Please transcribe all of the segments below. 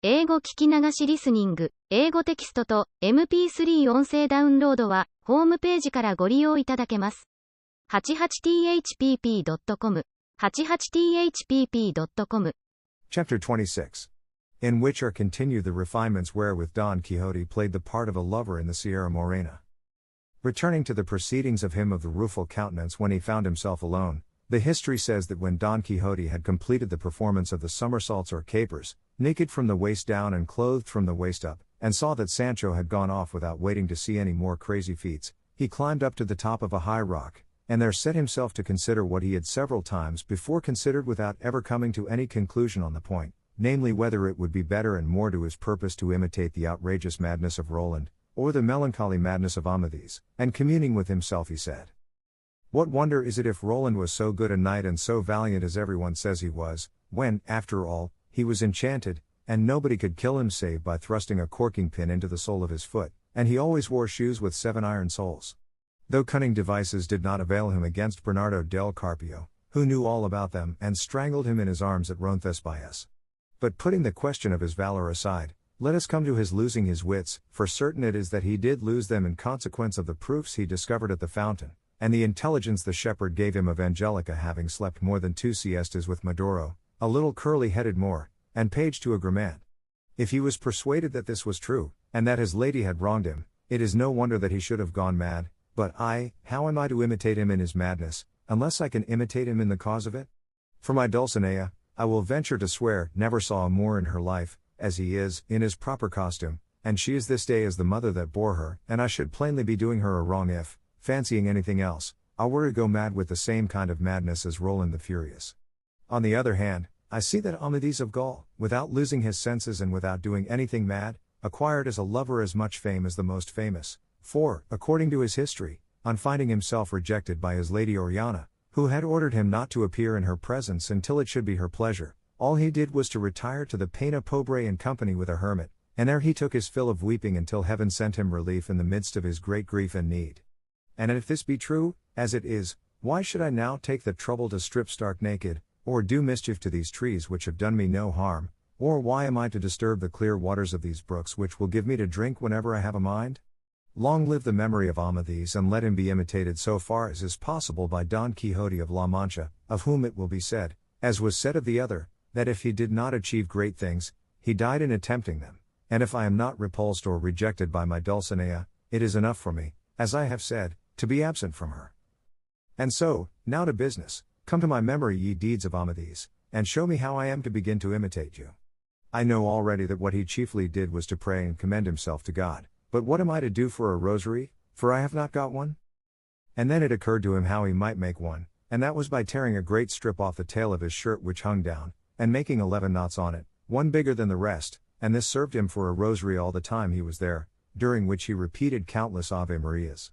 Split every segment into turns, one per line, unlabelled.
英語聞き流しリスニング、英語テキストと MP3 音声ダウンロードは、ホームページからご利用いただけます。88thpp.com 88thpp.com
Chapter 26. In which are continued the refinements wherewith Don Quixote played the part of a lover in the Sierra Morena. Returning to the proceedings of him of the rueful countenance when he found himself alone, the history says that when Don Quixote had completed the performance of the somersaults or capers, naked from the waist down and clothed from the waist up, and saw that Sancho had gone off without waiting to see any more crazy feats, he climbed up to the top of a high rock, and there set himself to consider what he had several times before considered without ever coming to any conclusion on the point, namely whether it would be better and more to his purpose to imitate the outrageous madness of Roland, or the melancholy madness of Amadis, and communing with himself he said, "What wonder is it if Roland was so good a knight and so valiant as everyone says he was, when, after all, he was enchanted, and nobody could kill him save by thrusting a corking pin into the sole of his foot, and he always wore shoes with 7 iron soles." Though cunning devices did not avail him against Bernardo del Carpio, who knew all about them and strangled him in his arms at Roncesvalles. But putting the question of his valor aside, let us come to his losing his wits, for certain it is that he did lose them in consequence of the proofs he discovered at the fountain, and the intelligence the shepherd gave him of Angelica having slept more than 2 siestas with Medoro, a little curly-headed Moor, and page to a Grammont. If he was persuaded that this was true, and that his lady had wronged him, it is no wonder that he should have gone mad. But how am I to imitate him in his madness, unless I can imitate him in the cause of it? For my Dulcinea, I will venture to swear, never saw a Moor in her life, as he is, in his proper costume, and she is this day as the mother that bore her, and I should plainly be doing her a wrong if, fancying anything else, I were to go mad with the same kind of madness as Roland the Furious. On the other hand, I see that Amadis of Gaul, without losing his senses and without doing anything mad, acquired as a lover as much fame as the most famous, for, according to his history, on finding himself rejected by his lady Oriana, who had ordered him not to appear in her presence until it should be her pleasure, all he did was to retire to the Pena Pobre in company with a hermit, and there he took his fill of weeping until heaven sent him relief in the midst of his great grief and need. And if this be true, as it is, why should I now take the trouble to strip stark naked, or do mischief to these trees which have done me no harm, or why am I to disturb the clear waters of these brooks which will give me to drink whenever I have a mind? Long live the memory of Amadis, and let him be imitated so far as is possible by Don Quixote of La Mancha, of whom it will be said, as was said of the other, that if he did not achieve great things, he died in attempting them, and if I am not repulsed or rejected by my Dulcinea, it is enough for me, as I have said, to be absent from her. And so, now to business, come to my memory ye deeds of Amadis, and show me how I am to begin to imitate you. I know already that what he chiefly did was to pray and commend himself to God. But what am I to do for a rosary, for I have not got one? And then it occurred to him how he might make one, and that was by tearing a great strip off the tail of his shirt which hung down, and making 11 knots on it, one bigger than the rest, and this served him for a rosary all the time he was there, during which he repeated countless Ave Marias.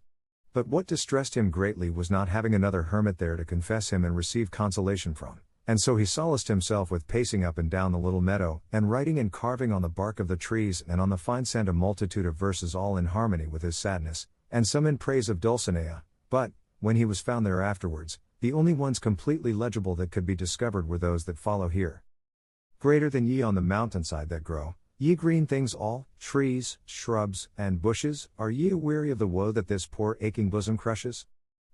But what distressed him greatly was not having another hermit there to confess him and receive consolation from. And so he solaced himself with pacing up and down the little meadow, and writing and carving on the bark of the trees and on the fine sand a multitude of verses all in harmony with his sadness, and some in praise of Dulcinea, but, when he was found there afterwards, the only ones completely legible that could be discovered were those that follow here. Greater than ye on the mountainside that grow, ye green things all, trees, shrubs, and bushes, are ye aweary of the woe that this poor aching bosom crushes?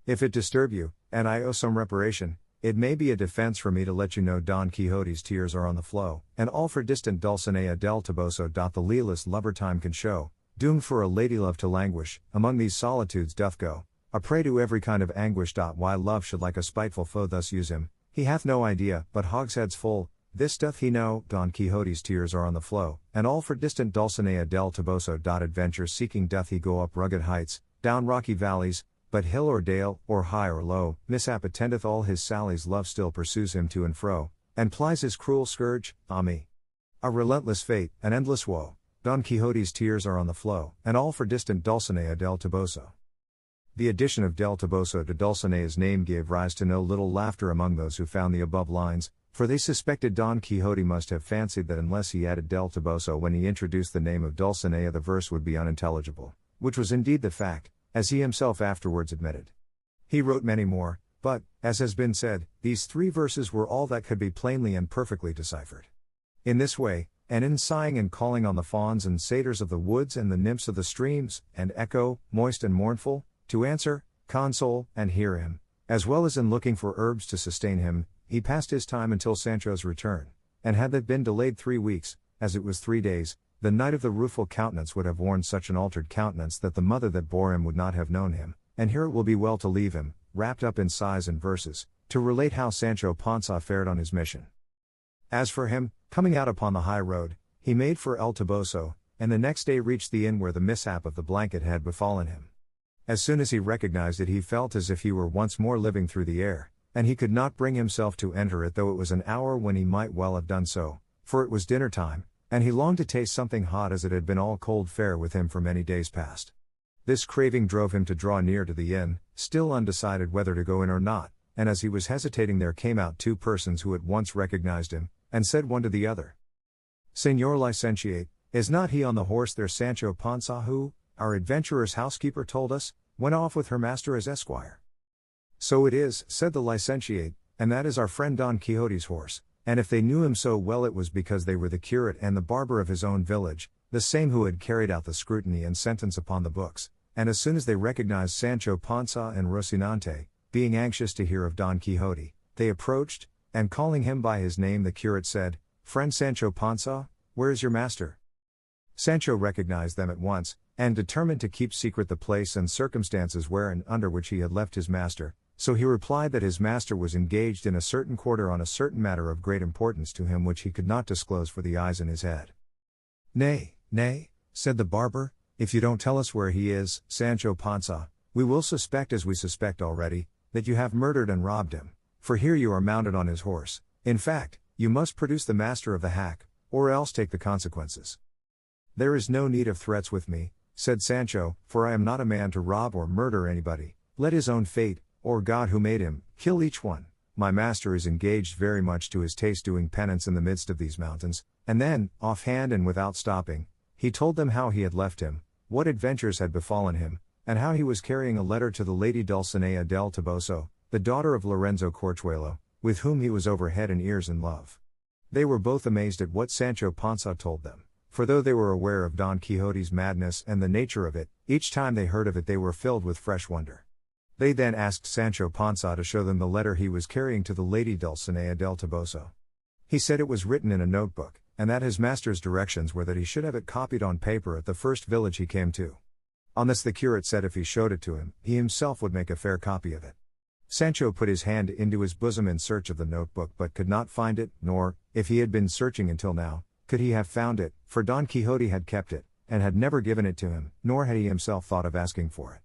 If it disturb you, and I owe some reparation, it may be a defense for me to let you know Don Quixote's tears are on the flow, and all for distant Dulcinea del Toboso. The lealest lover time can show, doomed for a lady love to languish, among these solitudes doth go, a prey to every kind of anguish. Why love should like a spiteful foe thus use him, he hath no idea, but hogsheads full, this doth he know, Don Quixote's tears are on the flow, and all for distant Dulcinea del Toboso. Adventure seeking doth he go up rugged heights, down rocky valleys, but hill or dale, or high or low, mishap attendeth all his sallies. Love still pursues him to and fro, and plies his cruel scourge, me. A relentless fate, an endless woe, Don Quixote's tears are on the flow, and all for distant Dulcinea del Toboso. The addition of del Toboso to Dulcinea's name gave rise to no little laughter among those who found the above lines, for they suspected Don Quixote must have fancied that unless he added del Toboso when he introduced the name of Dulcinea the verse would be unintelligible, which was indeed the fact, as he himself afterwards admitted. He wrote many more, but, as has been said, these 3 verses were all that could be plainly and perfectly deciphered. In this way, and in sighing and calling on the fawns and satyrs of the woods and the nymphs of the streams, and echo, moist and mournful, to answer, console, and hear him, as well as in looking for herbs to sustain him, he passed his time until Sancho's return, and had that been delayed 3 weeks, as it was 3 days, the knight of the rueful countenance would have worn such an altered countenance that the mother that bore him would not have known him, and here it will be well to leave him, wrapped up in sighs and verses, to relate how Sancho Panza fared on his mission. As for him, coming out upon the high road, he made for El Toboso, and the next day reached the inn where the mishap of the blanket had befallen him. As soon as he recognized it, he felt as if he were once more living through the air, and he could not bring himself to enter it, though it was an hour when he might well have done so, for it was dinner time, and he longed to taste something hot, as it had been all cold fare with him for many days past. This craving drove him to draw near to the inn, still undecided whether to go in or not, and as he was hesitating there came out 2 persons who at once recognized him, and said one to the other, "Señor licentiate, is not he on the horse there Sancho Panza who, our adventurer's housekeeper told us, went off with her master as esquire?" "So it is," said the licentiate, "and that is our friend Don Quixote's horse, and if they knew him so well it was because they were the curate and the barber of his own village, the same who had carried out the scrutiny and sentence upon the books, and as soon as they recognized Sancho Panza and Rocinante, being anxious to hear of Don Quixote, they approached, and calling him by his name the curate said, 'Friend Sancho Panza, where is your master?' Sancho recognized them at once, and determined to keep secret the place and circumstances where and under which he had left his master, so he replied that his master was engaged in a certain quarter on a certain matter of great importance to him which he could not disclose for the eyes in his head. "Nay, nay," said the barber, "if you don't tell us where he is, Sancho Panza, we will suspect, as we suspect already, that you have murdered and robbed him, for here you are mounted on his horse. In fact, you must produce the master of the hack, or else take the consequences." "There is no need of threats with me," said Sancho, "for I am not a man to rob or murder anybody. Let his own fate, or God who made him, kill each one. My master is engaged very much to his taste doing penance in the midst of these mountains." And then, offhand and without stopping, he told them how he had left him, what adventures had befallen him, and how he was carrying a letter to the lady Dulcinea del Toboso, the daughter of Lorenzo Corchuelo, with whom he was over head and ears in love. They were both amazed at what Sancho Panza told them, for though they were aware of Don Quixote's madness and the nature of it, each time they heard of it they were filled with fresh wonder. They then asked Sancho Panza to show them the letter he was carrying to the lady Dulcinea del Toboso. He said it was written in a notebook, and that his master's directions were that he should have it copied on paper at the first village he came to. On this the curate said if he showed it to him, he himself would make a fair copy of it. Sancho put his hand into his bosom in search of the notebook but could not find it, nor, if he had been searching until now, could he have found it, for Don Quixote had kept it, and had never given it to him, nor had he himself thought of asking for it.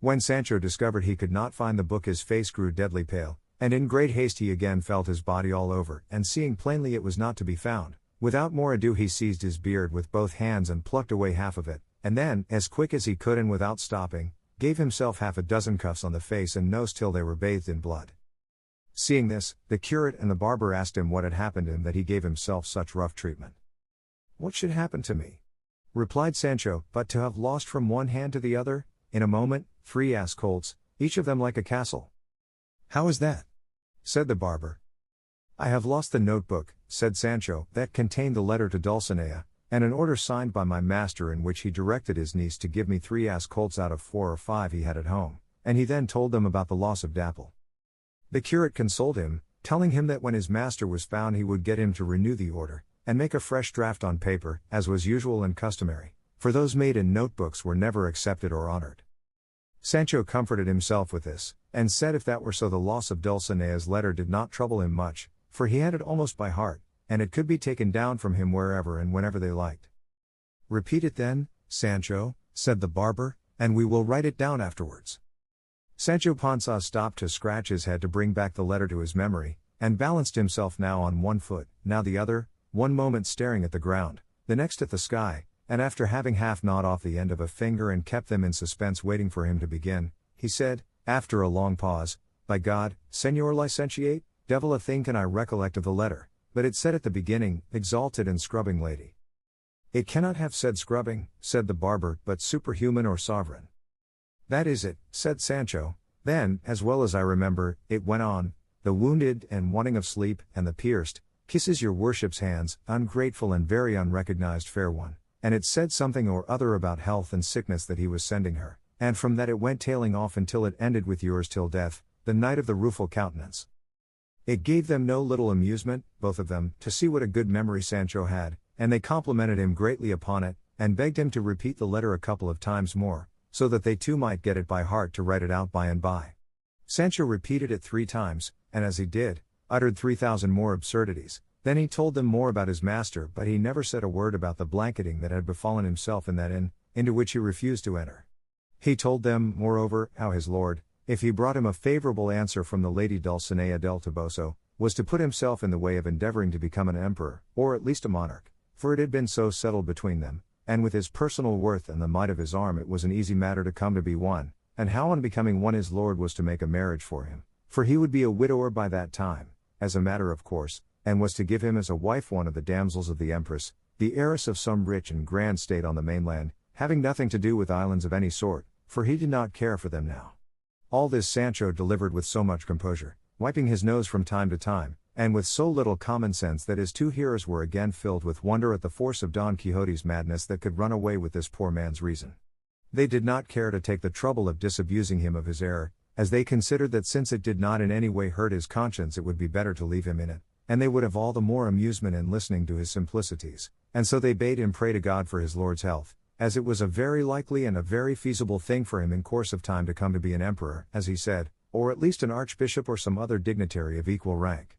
When Sancho discovered he could not find the book his face grew deadly pale, and in great haste he again felt his body all over, and seeing plainly it was not to be found, without more ado he seized his beard with both hands and plucked away half of it, and then, as quick as he could and without stopping, gave himself half a dozen cuffs on the face and nose till they were bathed in blood. Seeing this, the curate and the barber asked him what had happened and that he gave himself such rough treatment. "What should happen to me?" replied Sancho, "but to have lost from one hand to the other, in a moment, 3 ass colts, each of them like a castle." "How is that?" said the barber. "I have lost the notebook," said Sancho, "that contained the letter to Dulcinea, and an order signed by my master in which he directed his niece to give me 3 ass colts out of 4 or 5 he had at home, and he then told them about the loss of Dapple." The curate consoled him, telling him that when his master was found he would get him to renew the order, and make a fresh draft on paper, as was usual and customary, for those made in notebooks were never accepted or honored. Sancho comforted himself with this, and said if that were so the loss of Dulcinea's letter did not trouble him much, for he had it almost by heart, and it could be taken down from him wherever and whenever they liked. "Repeat it then, Sancho," said the barber, "and we will write it down afterwards." Sancho Panza stopped to scratch his head to bring back the letter to his memory, and balanced himself now on one foot, now the other, one moment staring at the ground, the next at the sky, and after having half gnawed off the end of a finger and kept them in suspense waiting for him to begin, he said, after a long pause, "By God, Señor Licentiate, devil a thing can I recollect of the letter, but it said at the beginning, exalted and scrubbing lady." "It cannot have said scrubbing," said the barber, "but superhuman or sovereign." "That is it," said Sancho. Then, as well as I remember, it went on, "the wounded and wanting of sleep, and the pierced, Kisses your worship's hands, ungrateful and very unrecognized fair one, and it said something or other about health and sickness that he was sending her, and from that it went tailing off until it ended with yours till death, the knight of the rueful countenance. It gave them no little amusement, both of them, to see what a good memory Sancho had, and they complimented him greatly upon it, and begged him to repeat the letter a couple of times more, so that they too might get it by heart to write it out by and by. Sancho repeated it 3 times, and as he did, uttered 3,000 more absurdities. Then he told them more about his master, but he never said a word about the blanketing that had befallen himself in that inn, into which he refused to enter. He told them, moreover, how his lord, if he brought him a favorable answer from the lady Dulcinea del Toboso, was to put himself in the way of endeavoring to become an emperor, or at least a monarch, for it had been so settled between them, and with his personal worth and the might of his arm it was an easy matter to come to be one, and how on becoming one his lord was to make a marriage for him, for he would be a widower by that time, as a matter of course, and was to give him as a wife one of the damsels of the empress, the heiress of some rich and grand state on the mainland, having nothing to do with islands of any sort, for he did not care for them now. All this Sancho delivered with so much composure, wiping his nose from time to time, and with so little common sense that his 2 hearers were again filled with wonder at the force of Don Quixote's madness that could run away with this poor man's reason. They did not care to take the trouble of disabusing him of his error, as they considered that since it did not in any way hurt his conscience it would be better to leave him in it, and they would have all the more amusement in listening to his simplicities, and so they bade him pray to God for his lord's health, as it was a very likely and a very feasible thing for him in course of time to come to be an emperor, as he said, or at least an archbishop or some other dignitary of equal rank.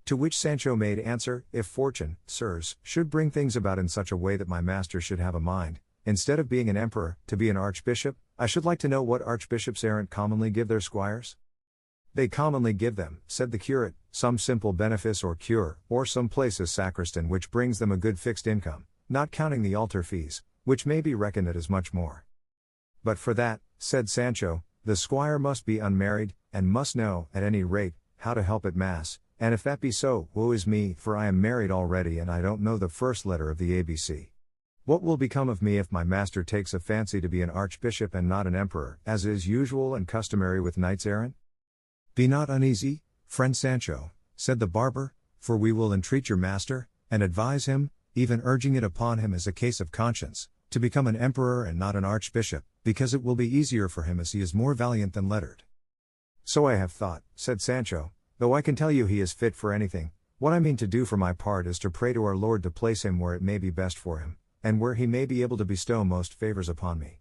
To which Sancho made answer, if fortune, sirs, should bring things about in such a way that my master should have a mind, instead of being an emperor, to be an archbishop, I should like to know what archbishops errant commonly give their squires? They commonly give them, said the curate, some simple benefice or cure, or some place as sacristan which brings them a good fixed income, not counting the altar fees, which may be reckoned at as much more. But for that, said Sancho, the squire must be unmarried, and must know, at any rate, how to help at mass, and if that be so, woe is me, for I am married already and I don't know the first letter of the ABC. What will become of me if my master takes a fancy to be an archbishop and not an emperor, as is usual and customary with knights errant? Be not uneasy, friend Sancho, said the barber, for we will entreat your master, and advise him, even urging it upon him as a case of conscience, to become an emperor and not an archbishop, because it will be easier for him as he is more valiant than lettered. So I have thought, said Sancho, though I can tell you he is fit for anything. What I mean to do for my part is to pray to our Lord to place him where it may be best for him, and where he may be able to bestow most favors upon me.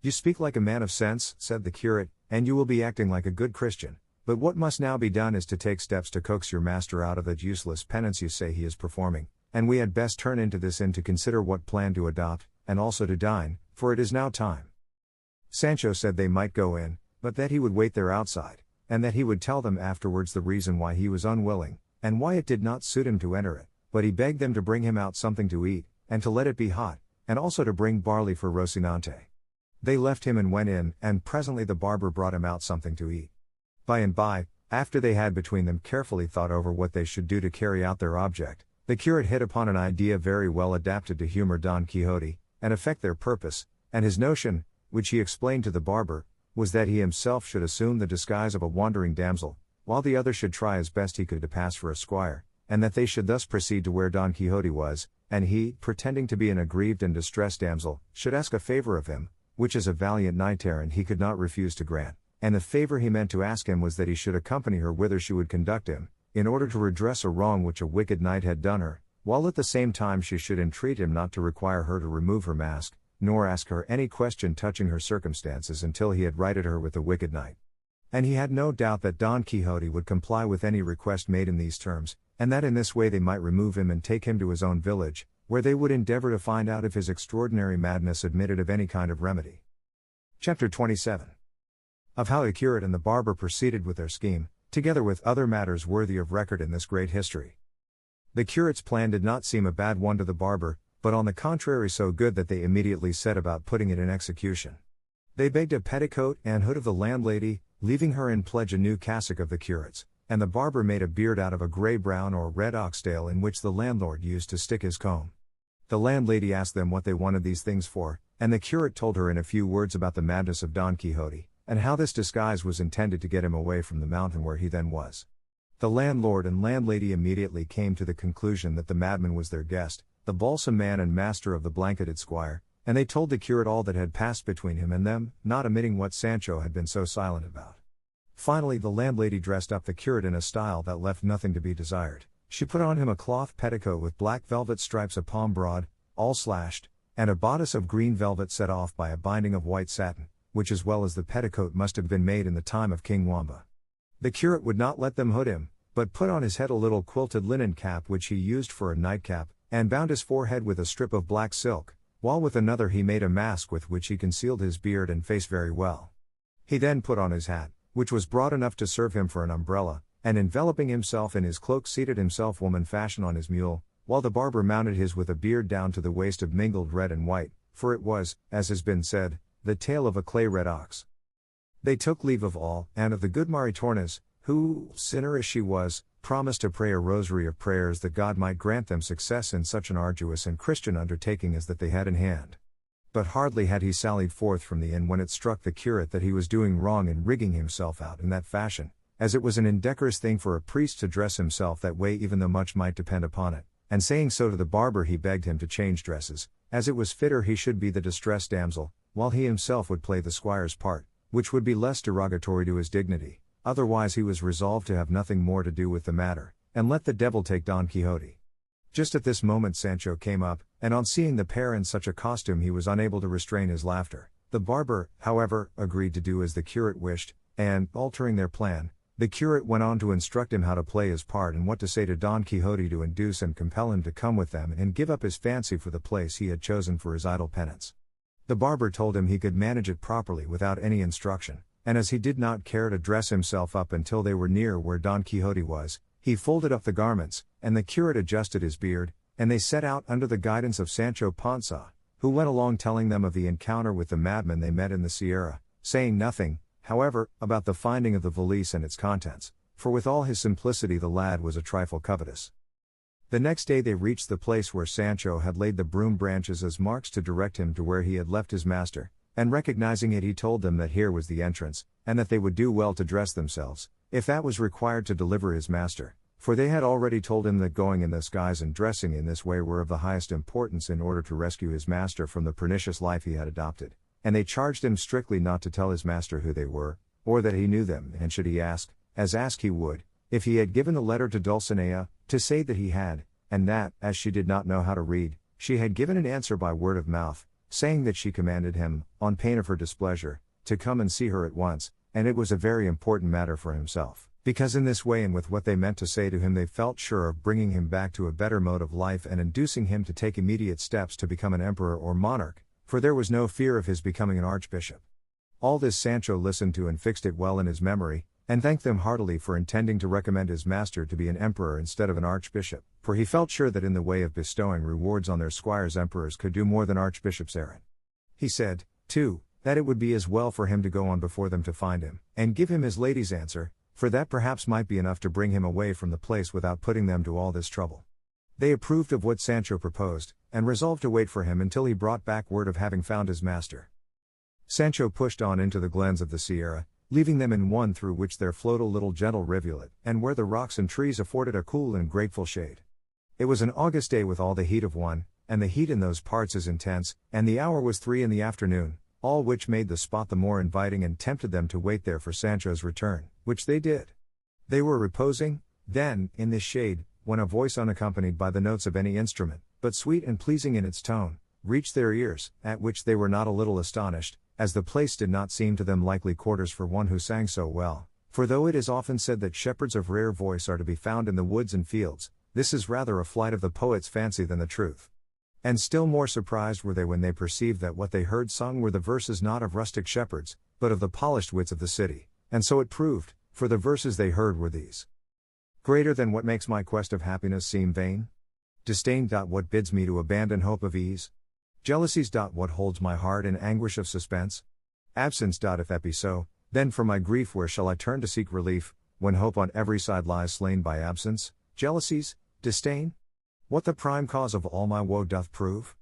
You speak like a man of sense, said the curate, and you will be acting like a good Christian, but what must now be done is to take steps to coax your master out of that useless penance you say he is performing, and we had best turn into this inn to consider what plan to adopt, and also to dine, for it is now time. Sancho said they might go in, but that he would wait there outside, and that he would tell them afterwards the reason why he was unwilling, and why it did not suit him to enter it, but he begged them to bring him out something to eat, and to let it be hot, and also to bring barley for Rocinante. They left him and went in, and presently the barber brought him out something to eat. By and by, after they had between them carefully thought over what they should do to carry out their object, the curate hit upon an idea very well adapted to humor Don Quixote, and effect their purpose, and his notion, which he explained to the barber, was that he himself should assume the disguise of a wandering damsel, while the other should try as best he could to pass for a squire, and that they should thus proceed to where Don Quixote was, and he, pretending to be an aggrieved and distressed damsel, should ask a favor of him, which as a valiant knight-errant he could not refuse to grant, and the favor he meant to ask him was that he should accompany her whither she would conduct him, in order to redress a wrong which a wicked knight had done her, while at the same time she should entreat him not to require her to remove her mask, nor ask her any question touching her circumstances until he had righted her with the wicked knight. And he had no doubt that Don Quixote would comply with any request made in these terms, and that in this way they might remove him and take him to his own village, where they would endeavor to find out if his extraordinary madness admitted of any kind of remedy. Chapter 27. Of how the curate and the barber proceeded with their scheme, together with other matters worthy of record in this great history. The curate's plan did not seem a bad one to the barber, but on the contrary so good that they immediately set about putting it in execution. They begged a petticoat and hood of the landlady, leaving her in pledge a new cassock of the curate's, and the barber made a beard out of a grey-brown or red oxtail in which the landlord used to stick his comb. The landlady asked them what they wanted these things for, and the curate told her in a few words about the madness of Don Quixote, and how this disguise was intended to get him away from the mountain where he then was. The landlord and landlady immediately came to the conclusion that the madman was their guest, the balsam man and master of the blanketed squire, and they told the curate all that had passed between him and them, not omitting what Sancho had been so silent about. Finally the landlady dressed up the curate in a style that left nothing to be desired. She put on him a cloth petticoat with black velvet stripes a palm broad, all slashed, and a bodice of green velvet set off by a binding of white satin, which as well as the petticoat must have been made in the time of King Wamba. The curate would not let them hood him, but put on his head a little quilted linen cap which he used for a nightcap, and bound his forehead with a strip of black silk, while with another he made a mask with which he concealed his beard and face very well. He then put on his hat, which was broad enough to serve him for an umbrella, and enveloping himself in his cloak seated himself woman fashion on his mule, while the barber mounted his with a beard down to the waist of mingled red and white, for it was, as has been said, the tail of a clay-red ox. They took leave of all, and of the good Maritornes, who, sinner as she was, promised to pray a rosary of prayers that God might grant them success in such an arduous and Christian undertaking as that they had in hand. But hardly had he sallied forth from the inn when it struck the curate that he was doing wrong in rigging himself out in that fashion, as it was an indecorous thing for a priest to dress himself that way even though much might depend upon it, and saying so to the barber he begged him to change dresses, as it was fitter he should be the distressed damsel, while he himself would play the squire's part, which would be less derogatory to his dignity. Otherwise he was resolved to have nothing more to do with the matter, and let the devil take Don Quixote. Just at this moment Sancho came up, and on seeing the pair in such a costume he was unable to restrain his laughter. The barber, however, agreed to do as the curate wished, and, altering their plan, the curate went on to instruct him how to play his part and what to say to Don Quixote to induce and compel him to come with them and give up his fancy for the place he had chosen for his idle penance. The barber told him he could manage it properly without any instruction, and as he did not care to dress himself up until they were near where Don Quixote was, he folded up the garments, and the curate adjusted his beard, and they set out under the guidance of Sancho Panza, who went along telling them of the encounter with the madman they met in the Sierra, saying nothing, however, about the finding of the valise and its contents, for with all his simplicity the lad was a trifle covetous. The next day they reached the place where Sancho had laid the broom branches as marks to direct him to where he had left his master, and recognizing it he told them that here was the entrance, and that they would do well to dress themselves, if that was required to deliver his master, for they had already told him that going in this guise and dressing in this way were of the highest importance in order to rescue his master from the pernicious life he had adopted, and they charged him strictly not to tell his master who they were, or that he knew them, and should he ask, as ask he would, if he had given the letter to Dulcinea, to say that he had, and that, as she did not know how to read, she had given an answer by word of mouth, saying that she commanded him, on pain of her displeasure, to come and see her at once, and it was a very important matter for himself, because in this way and with what they meant to say to him they felt sure of bringing him back to a better mode of life and inducing him to take immediate steps to become an emperor or monarch, for there was no fear of his becoming an archbishop. All this Sancho listened to and fixed it well in his memory, and thanked them heartily for intending to recommend his master to be an emperor instead of an archbishop, for he felt sure that in the way of bestowing rewards on their squires emperors could do more than archbishops errant. He said, too, that it would be as well for him to go on before them to find him, and give him his lady's answer, for that perhaps might be enough to bring him away from the place without putting them to all this trouble. They approved of what Sancho proposed, and resolved to wait for him until he brought back word of having found his master. Sancho pushed on into the glens of the Sierra, leaving them in one through which there flowed a little gentle rivulet, and where the rocks and trees afforded a cool and grateful shade. It was an August day with all the heat of one, and the heat in those parts is intense, and the hour was 3 in the afternoon, all which made the spot the more inviting and tempted them to wait there for Sancho's return, which they did. They were reposing, then, in this shade, when a voice unaccompanied by the notes of any instrument, but sweet and pleasing in its tone, reached their ears, at which they were not a little astonished, as the place did not seem to them likely quarters for one who sang so well, for though it is often said that shepherds of rare voice are to be found in the woods and fields, this is rather a flight of the poet's fancy than the truth. And still more surprised were they when they perceived that what they heard sung were the verses not of rustic shepherds, but of the polished wits of the city, and so it proved, for the verses they heard were these. Greater than what makes my quest of happiness seem vain? Disdain. What bids me to abandon hope of ease? Jealousies. What holds my heart in anguish of suspense? Absence. If that be so, then for my grief where shall I turn to seek relief, when hope on every side lies slain by absence, jealousies, disdain? What the prime cause of all my woe doth prove?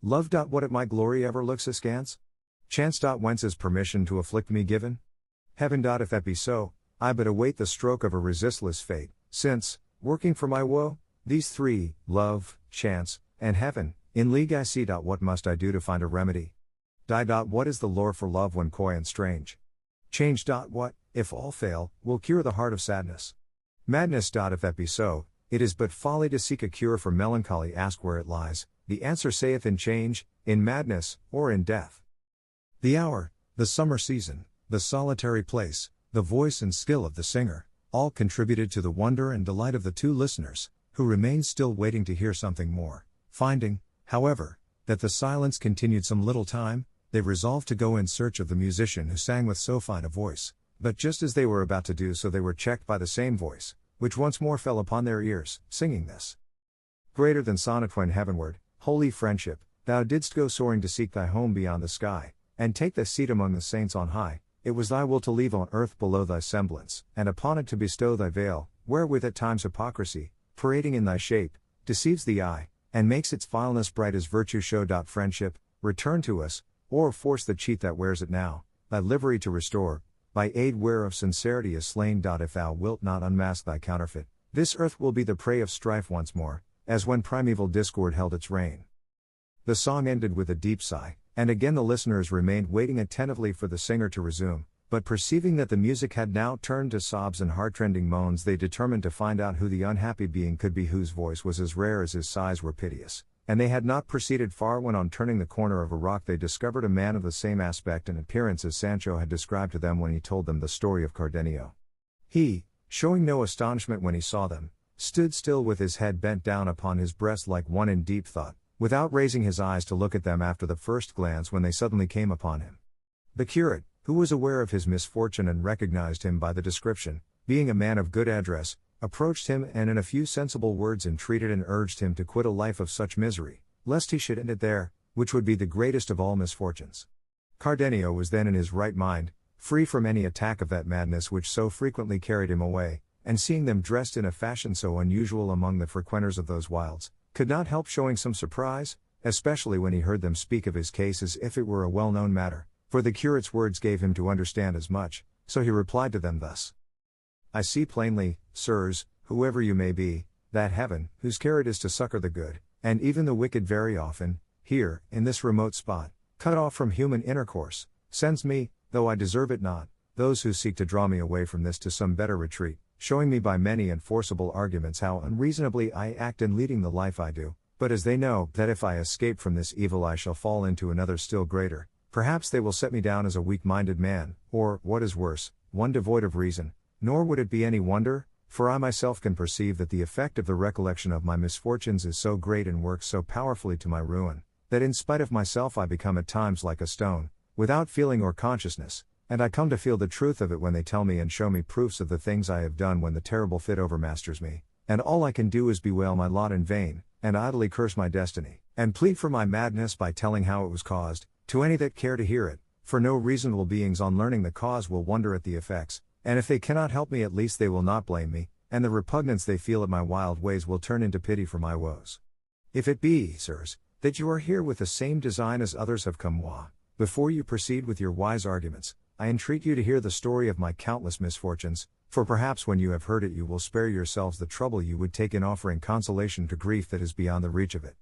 Love. What at my glory ever looks askance? Chance. Whence is permission to afflict me given? Heaven. If that be so, I but await the stroke of a resistless fate, since, working for my woe, these three, love, chance, and heaven, in league I see. What must I do to find a remedy? What is the lore for love when coy and strange? Change. What, if all fail, will cure the heart of sadness? Madness. If that be so, it is but folly to seek a cure for melancholy. Ask where it lies, the answer saith in change, in madness, or in death. The hour, the summer season, the solitary place, the voice and skill of the singer, all contributed to the wonder and delight of the two listeners, who remained still waiting to hear something more. Finding, however, that the silence continued some little time, they resolved to go in search of the musician who sang with so fine a voice. But just as they were about to do so, they were checked by the same voice, which once more fell upon their ears, singing this. Greater than sonnet when heavenward, holy friendship, thou didst go soaring to seek thy home beyond the sky, and take thy seat among the saints on high. It was thy will to leave on earth below thy semblance, and upon it to bestow thy veil, wherewith at times hypocrisy, parading in thy shape, deceives the eye, and makes its vileness bright as virtue show. Friendship, return to us, or force the cheat that wears it now, thy livery to restore, by aid whereof sincerity is slain. If thou wilt not unmask thy counterfeit, this earth will be the prey of strife once more, as when primeval discord held its reign. The song ended with a deep sigh, and again the listeners remained waiting attentively for the singer to resume, but perceiving that the music had now turned to sobs and heartrending moans, they determined to find out who the unhappy being could be whose voice was as rare as his sighs were piteous. And they had not proceeded far when, on turning the corner of a rock, they discovered a man of the same aspect and appearance as Sancho had described to them when he told them the story of Cardenio. He, showing no astonishment when he saw them, stood still with his head bent down upon his breast like one in deep thought, without raising his eyes to look at them after the first glance when they suddenly came upon him. The curate, who was aware of his misfortune and recognized him by the description, being a man of good address, approached him and in a few sensible words entreated and urged him to quit a life of such misery, lest he should end it there, which would be the greatest of all misfortunes. Cardenio was then in his right mind, free from any attack of that madness which so frequently carried him away, and seeing them dressed in a fashion so unusual among the frequenters of those wilds, could not help showing some surprise, especially when he heard them speak of his case as if it were a well-known matter, for the curate's words gave him to understand as much, so he replied to them thus. I see plainly, sirs, whoever you may be, that heaven, whose care it is to succor the good, and even the wicked very often, here, in this remote spot, cut off from human intercourse, sends me, though I deserve it not, those who seek to draw me away from this to some better retreat, showing me by many and forcible arguments how unreasonably I act in leading the life I do, but as they know that if I escape from this evil I shall fall into another still greater, perhaps they will set me down as a weak-minded man, or, what is worse, one devoid of reason. Nor would it be any wonder, for I myself can perceive that the effect of the recollection of my misfortunes is so great and works so powerfully to my ruin, that in spite of myself I become at times like a stone, without feeling or consciousness, and I come to feel the truth of it when they tell me and show me proofs of the things I have done when the terrible fit overmasters me, and all I can do is bewail my lot in vain, and idly curse my destiny, and plead for my madness by telling how it was caused, to any that care to hear it, for no reasonable beings on learning the cause will wonder at the effects, and if they cannot help me at least they will not blame me, and the repugnance they feel at my wild ways will turn into pity for my woes. If it be, sirs, that you are here with the same design as others have come, before you proceed with your wise arguments, I entreat you to hear the story of my countless misfortunes, for perhaps when you have heard it you will spare yourselves the trouble you would take in offering consolation to grief that is beyond the reach of it.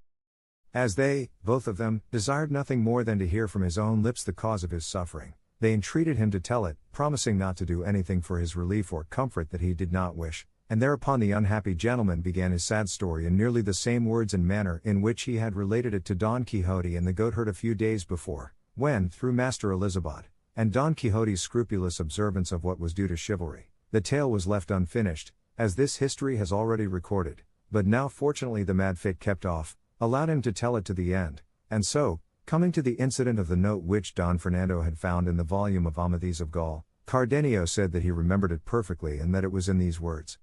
As they, both of them, desired nothing more than to hear from his own lips the cause of his suffering, they entreated him to tell it, promising not to do anything for his relief or comfort that he did not wish, and thereupon the unhappy gentleman began his sad story in nearly the same words and manner in which he had related it to Don Quixote and the goatherd a few days before, when, through Master Elizabeth, and Don Quixote's scrupulous observance of what was due to chivalry, the tale was left unfinished, as this history has already recorded, but now fortunately the mad fit kept off, allowed him to tell it to the end, and so, coming to the incident of the note which Don Fernando had found in the volume of Amadis of Gaul, Cardenio said that he remembered it perfectly and that it was in these words.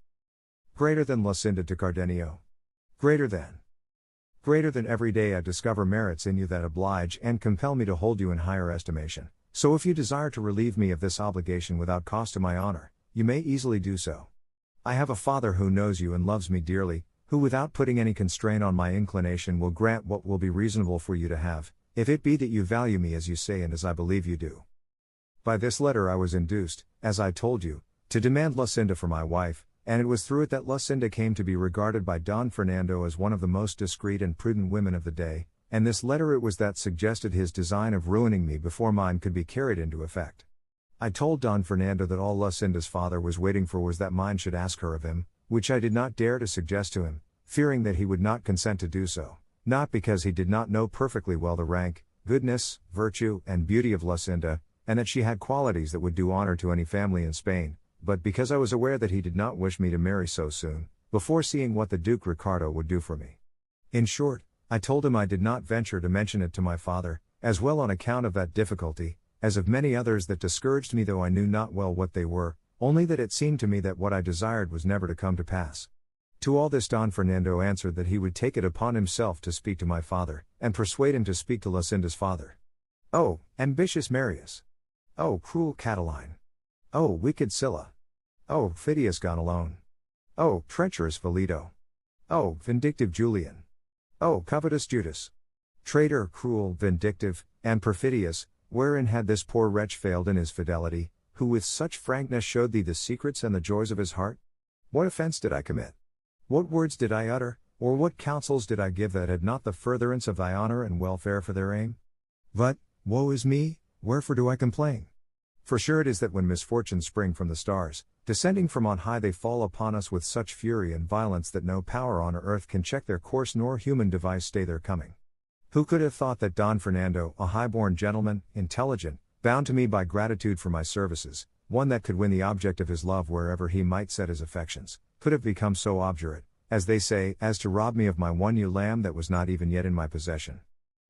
Greater than Lucinda to Cardenio. Greater than every day I discover merits in you that oblige and compel me to hold you in higher estimation, so if you desire to relieve me of this obligation without cost to my honor, you may easily do so. I have a father who knows you and loves me dearly, who without putting any constraint on my inclination will grant what will be reasonable for you to have, if it be that you value me as you say and as I believe you do. By this letter I was induced, as I told you, to demand Lucinda for my wife, and it was through it that Lucinda came to be regarded by Don Fernando as one of the most discreet and prudent women of the day, and this letter it was that suggested his design of ruining me before mine could be carried into effect. I told Don Fernando that all Lucinda's father was waiting for was that mine should ask her of him, which I did not dare to suggest to him, fearing that he would not consent to do so, not because he did not know perfectly well the rank, goodness, virtue, and beauty of Lucinda, and that she had qualities that would do honor to any family in Spain, but because I was aware that he did not wish me to marry so soon, before seeing what the Duke Ricardo would do for me. In short, I told him I did not venture to mention it to my father, as well on account of that difficulty, as of many others that discouraged me, though I knew not well what they were, only that it seemed to me that what I desired was never to come to pass. To all this Don Fernando answered that he would take it upon himself to speak to my father, and persuade him to speak to Lucinda's father. Oh, ambitious Marius! Oh, cruel Catiline! Oh, wicked Sylla! Oh, Phidias gone alone! Oh, treacherous Velito! Oh, vindictive Julian! Oh, covetous Judas! Traitor, cruel, vindictive, and perfidious, wherein had this poor wretch failed in his fidelity, who with such frankness showed thee the secrets and the joys of his heart? What offense did I commit? What words did I utter, or what counsels did I give that had not the furtherance of thy honor and welfare for their aim? But, woe is me, wherefore do I complain? For sure it is that when misfortunes spring from the stars, descending from on high, they fall upon us with such fury and violence that no power on earth can check their course nor human device stay their coming. Who could have thought that Don Fernando, a high-born gentleman, intelligent, bound to me by gratitude for my services, one that could win the object of his love wherever he might set his affections, could have become so obdurate, as they say, as to rob me of my one ewe lamb that was not even yet in my possession?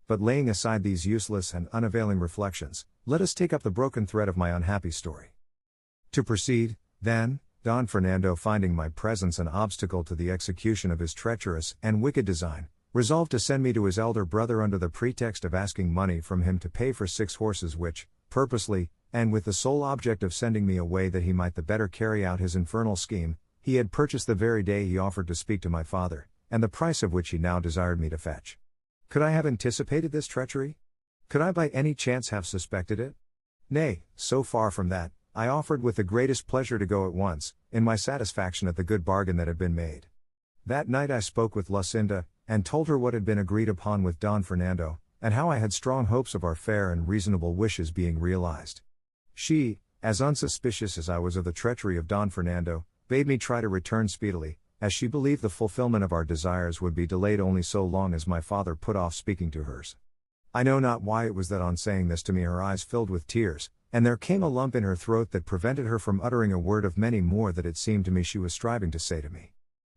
But laying aside these useless and unavailing reflections, let us take up the broken thread of my unhappy story. To proceed, then, Don Fernando, finding my presence an obstacle to the execution of his treacherous and wicked design, resolved to send me to his elder brother under the pretext of asking money from him to pay for 6 horses which, purposely, and with the sole object of sending me away that he might the better carry out his infernal scheme, he had purchased the very day he offered to speak to my father, and the price of which he now desired me to fetch. Could I have anticipated this treachery? Could I by any chance have suspected it? Nay, so far from that, I offered with the greatest pleasure to go at once, in my satisfaction at the good bargain that had been made. That night I spoke with Lucinda, and told her what had been agreed upon with Don Fernando, and how I had strong hopes of our fair and reasonable wishes being realized. She, as unsuspicious as I was of the treachery of Don Fernando, bade me try to return speedily, as she believed the fulfillment of our desires would be delayed only so long as my father put off speaking to hers. I know not why it was that on saying this to me her eyes filled with tears, and there came a lump in her throat that prevented her from uttering a word of many more that it seemed to me she was striving to say to me.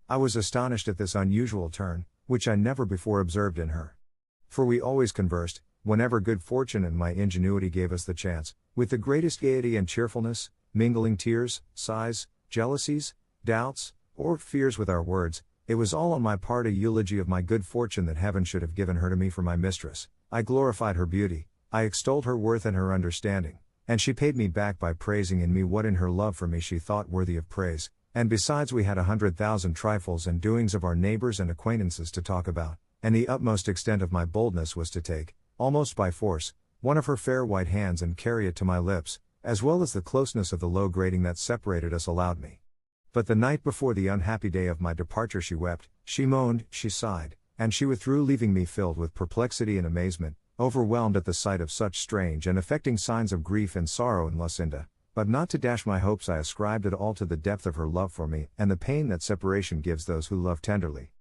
I was astonished at this unusual turn, which I never before observed in her. For we always conversed, whenever good fortune and my ingenuity gave us the chance, with the greatest gaiety and cheerfulness, mingling tears, sighs, jealousies, doubts, or fears with our words. It was all on my part a eulogy of my good fortune that heaven should have given her to me for my mistress. I glorified her beauty, I extolled her worth and her understanding, and she paid me back by praising in me what in her love for me she thought worthy of praise, and besides we had 100,000 trifles and doings of our neighbors and acquaintances to talk about, and the utmost extent of my boldness was to take, almost by force, one of her fair white hands and carry it to my lips, as well as the closeness of the low grating that separated us allowed me. But the night before the unhappy day of my departure she wept, she moaned, she sighed, and she withdrew, leaving me filled with perplexity and amazement, overwhelmed at the sight of such strange and affecting signs of grief and sorrow in Lucinda. But not to dash my hopes, I ascribed it all to the depth of her love for me and the pain that separation gives those who love tenderly.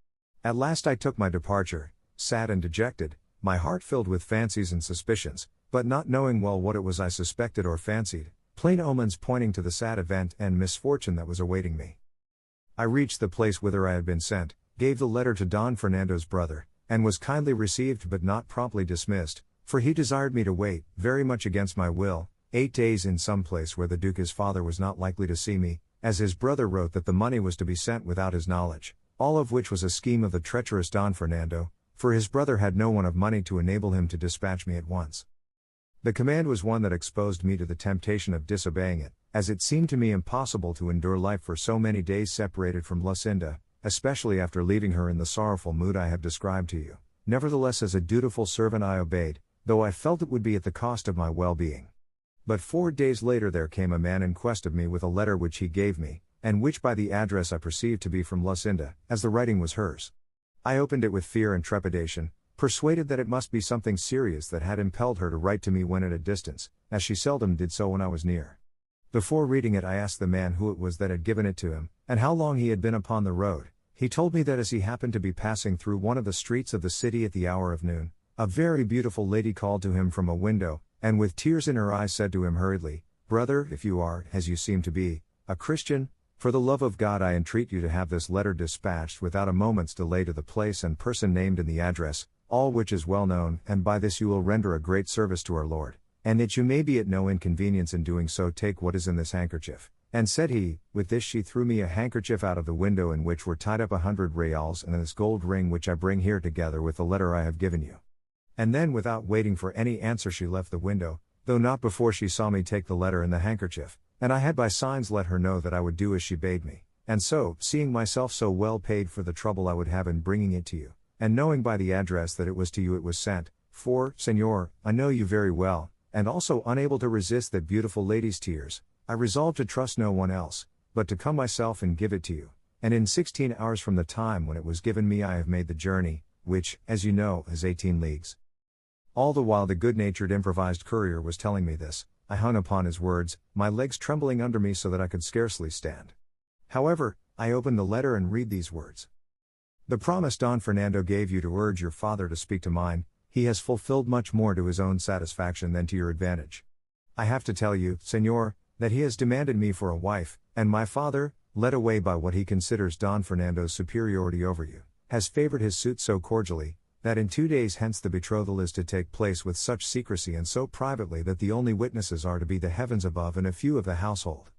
At last I took my departure, sad and dejected, my heart filled with fancies and suspicions, but not knowing well what it was I suspected or fancied, plain omens pointing to the sad event and misfortune that was awaiting me. I reached the place whither I had been sent, gave the letter to Don Fernando's brother, and was kindly received but not promptly dismissed, for he desired me to wait, very much against my will, 8 days in some place where the Duke his father was not likely to see me, as his brother wrote that the money was to be sent without his knowledge, all of which was a scheme of the treacherous Don Fernando, for his brother had no one of money to enable him to dispatch me at once. The command was one that exposed me to the temptation of disobeying it, as it seemed to me impossible to endure life for so many days separated from Lucinda, especially after leaving her in the sorrowful mood I have described to you. Nevertheless, as a dutiful servant I obeyed, though I felt it would be at the cost of my well-being. But 4 days later there came a man in quest of me with a letter which he gave me, and which by the address I perceived to be from Lucinda, as the writing was hers. I opened it with fear and trepidation, persuaded that it must be something serious that had impelled her to write to me when at a distance, as she seldom did so when I was near. Before reading it, I asked the man who it was that had given it to him, and how long he had been upon the road. He told me that as he happened to be passing through one of the streets of the city at the hour of noon, a very beautiful lady called to him from a window, and with tears in her eyes said to him hurriedly, "Brother, if you are, as you seem to be, a Christian, for the love of God I entreat you to have this letter dispatched without a moment's delay to the place and person named in the address, all which is well known, and by this you will render a great service to our Lord, and that you may be at no inconvenience in doing so, take what is in this handkerchief." And said he, with this she threw me a handkerchief out of the window in which were tied up 100 reals and this gold ring which I bring here together with the letter I have given you. And then without waiting for any answer she left the window, though not before she saw me take the letter and the handkerchief, and I had by signs let her know that I would do as she bade me, and so, seeing myself so well paid for the trouble I would have in bringing it to you, and knowing by the address that it was to you it was sent, for, Señor, I know you very well, and also unable to resist that beautiful lady's tears, I resolved to trust no one else, but to come myself and give it to you, and in 16 hours from the time when it was given me I have made the journey, which, as you know, is 18 leagues. All the while the good-natured improvised courier was telling me this, I hung upon his words, my legs trembling under me so that I could scarcely stand. However, I opened the letter and read these words. "The promise Don Fernando gave you to urge your father to speak to mine, he has fulfilled much more to his own satisfaction than to your advantage. I have to tell you, Señor, that he has demanded me for a wife, and my father, led away by what he considers Don Fernando's superiority over you, has favored his suit so cordially, that in 2 days hence the betrothal is to take place with such secrecy and so privately that the only witnesses are to be the heavens above and a few of the household.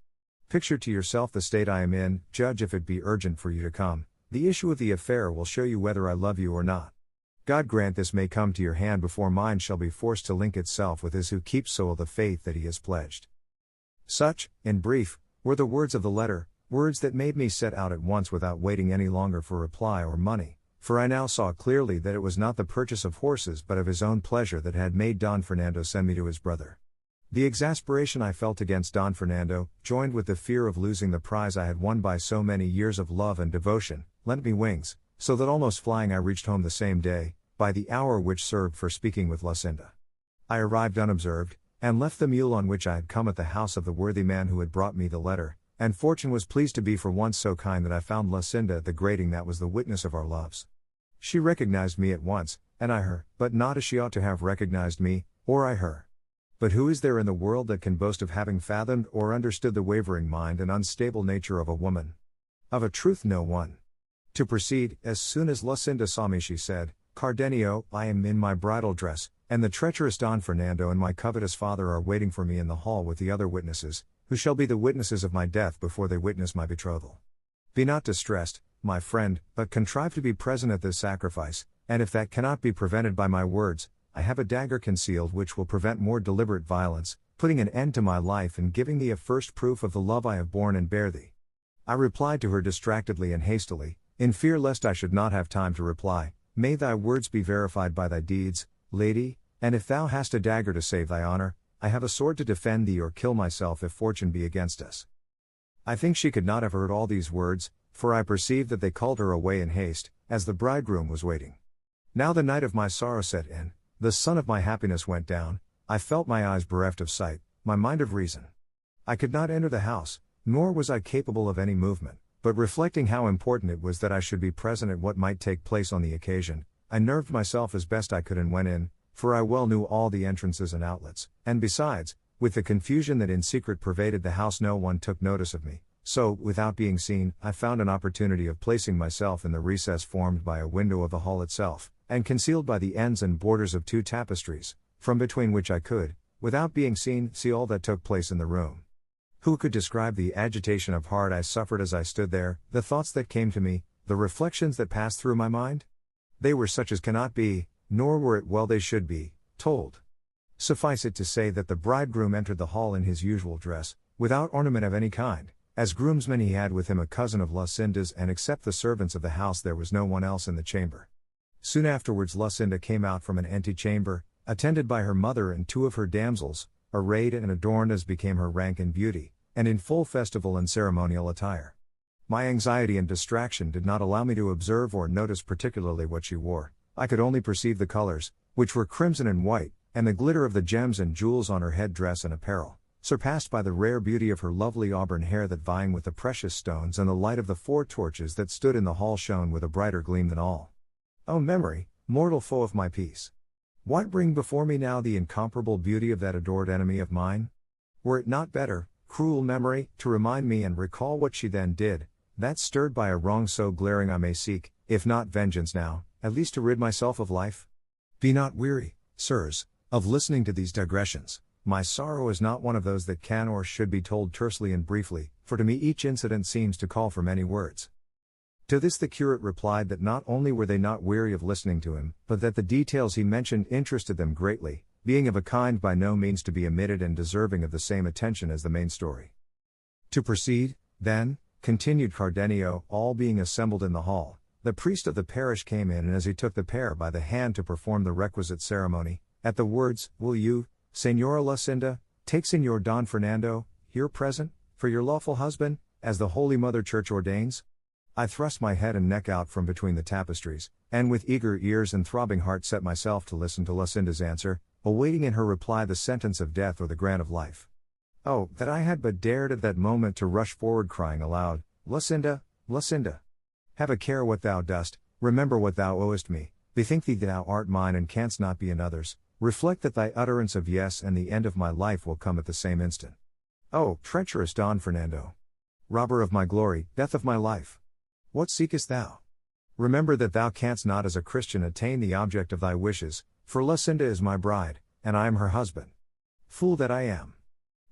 Picture to yourself the state I am in, judge if it be urgent for you to come, the issue of the affair will show you whether I love you or not. God grant this may come to your hand before mine shall be forced to link itself with his who keeps so the faith that he has pledged." Such, in brief, were the words of the letter, words that made me set out at once without waiting any longer for reply or money, for I now saw clearly that it was not the purchase of horses but of his own pleasure that had made Don Fernando send me to his brother. The exasperation I felt against Don Fernando, joined with the fear of losing the prize I had won by so many years of love and devotion, lent me wings, so that almost flying I reached home the same day, by the hour which served for speaking with Lucinda. I arrived unobserved, and left the mule on which I had come at the house of the worthy man who had brought me the letter, and fortune was pleased to be for once so kind that I found Lucinda at the grating that was the witness of our loves. She recognized me at once, and I her, but not as she ought to have recognized me, or I her. But who is there in the world that can boast of having fathomed or understood the wavering mind and unstable nature of a woman? Of a truth no one. To proceed, as soon as Lucinda saw me she said, "Cardenio, I am in my bridal dress, and the treacherous Don Fernando and my covetous father are waiting for me in the hall with the other witnesses, who shall be the witnesses of my death before they witness my betrothal. Be not distressed, my friend, but contrive to be present at this sacrifice, and if that cannot be prevented by my words, I have a dagger concealed which will prevent more deliberate violence, putting an end to my life and giving thee a first proof of the love I have borne and bear thee." I replied to her distractedly and hastily, in fear lest I should not have time to reply, "May thy words be verified by thy deeds, lady, and if thou hast a dagger to save thy honor, I have a sword to defend thee or kill myself if fortune be against us." I think she could not have heard all these words, for I perceived that they called her away in haste, as the bridegroom was waiting. Now the night of my sorrow set in, the sun of my happiness went down, I felt my eyes bereft of sight, my mind of reason. I could not enter the house, nor was I capable of any movement, but reflecting how important it was that I should be present at what might take place on the occasion, I nerved myself as best I could and went in, for I well knew all the entrances and outlets, and besides, with the confusion that in secret pervaded the house no one took notice of me, so, without being seen, I found an opportunity of placing myself in the recess formed by a window of the hall itself, and concealed by the ends and borders of 2 tapestries, from between which I could, without being seen, see all that took place in the room. Who could describe the agitation of heart I suffered as I stood there, the thoughts that came to me, the reflections that passed through my mind? They were such as cannot be, nor were it well they should be, told. Suffice it to say that the bridegroom entered the hall in his usual dress, without ornament of any kind. As groomsman he had with him a cousin of Lucinda's, and except the servants of the house there was no one else in the chamber. Soon afterwards Lucinda came out from an antechamber, attended by her mother and 2 of her damsels, arrayed and adorned as became her rank and beauty, and in full festival and ceremonial attire. My anxiety and distraction did not allow me to observe or notice particularly what she wore. I could only perceive the colors, which were crimson and white, and the glitter of the gems and jewels on her head dress and apparel, surpassed by the rare beauty of her lovely auburn hair that vying with the precious stones and the light of the 4 torches that stood in the hall shone with a brighter gleam than all. O memory, mortal foe of my peace! What bring before me now the incomparable beauty of that adored enemy of mine? Were it not better, cruel memory, to remind me and recall what she then did, that stirred by a wrong so glaring I may seek, if not vengeance now, at least to rid myself of life? Be not weary, sirs, of listening to these digressions. My sorrow is not one of those that can or should be told tersely and briefly, for to me each incident seems to call for many words. To this the curate replied that not only were they not weary of listening to him, but that the details he mentioned interested them greatly, being of a kind by no means to be omitted and deserving of the same attention as the main story. To proceed, then, continued Cardenio, all being assembled in the hall, the priest of the parish came in, and as he took the pair by the hand to perform the requisite ceremony, at the words, "Will you, Señora Lucinda, take Señor Don Fernando, here present, for your lawful husband, as the Holy Mother Church ordains?" I thrust my head and neck out from between the tapestries, and with eager ears and throbbing heart set myself to listen to Lucinda's answer, awaiting in her reply the sentence of death or the grant of life. Oh, that I had but dared at that moment to rush forward crying aloud, "Lucinda, Lucinda! Have a care what thou dost, remember what thou owest me, bethink thee thou art mine and canst not be another's, reflect that thy utterance of yes and the end of my life will come at the same instant. Oh, treacherous Don Fernando! Robber of my glory, death of my life! What seekest thou? Remember that thou canst not as a Christian attain the object of thy wishes, for Lucinda is my bride, and I am her husband. Fool that I am!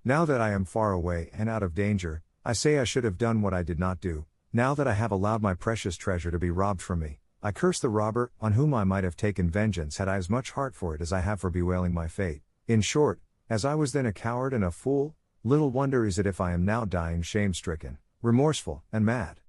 Now that I am far away and out of danger, I say I should have done what I did not do. Now that I have allowed my precious treasure to be robbed from me, I curse the robber, on whom I might have taken vengeance had I as much heart for it as I have for bewailing my fate. In short, as I was then a coward and a fool, little wonder is it if I am now dying shame-stricken, remorseful, and mad.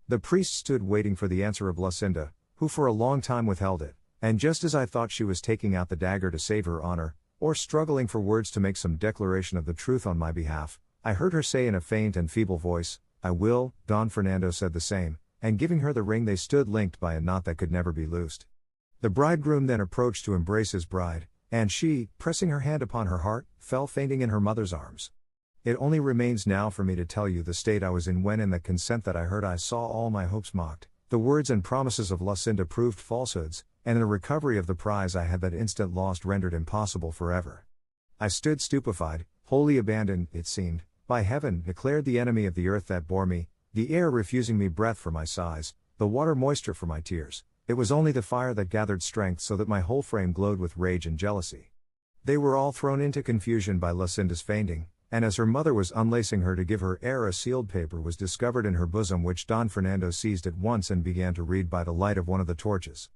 The priest stood waiting for the answer of Lucinda, who for a long time withheld it, and just as I thought she was taking out the dagger to save her honor, or struggling for words to make some declaration of the truth on my behalf, I heard her say in a faint and feeble voice, "I will." Don Fernando said the same, and giving her the ring they stood linked by a knot that could never be loosed. The bridegroom then approached to embrace his bride, and she, pressing her hand upon her heart, fell fainting in her mother's arms. It only remains now for me to tell you the state I was in when in the consent that I heard I saw all my hopes mocked, the words and promises of Lucinda proved falsehoods, and the recovery of the prize I had that instant lost rendered impossible forever. I stood stupefied, wholly abandoned, it seemed, by heaven, declared the enemy of the earth that bore me, the air refusing me breath for my sighs, the water moisture for my tears. It was only the fire that gathered strength so that my whole frame glowed with rage and jealousy. They were all thrown into confusion by Lucinda's fainting, and as her mother was unlacing her to give her air, a sealed paper was discovered in her bosom which Don Fernando seized at once and began to read by the light of one of the torches.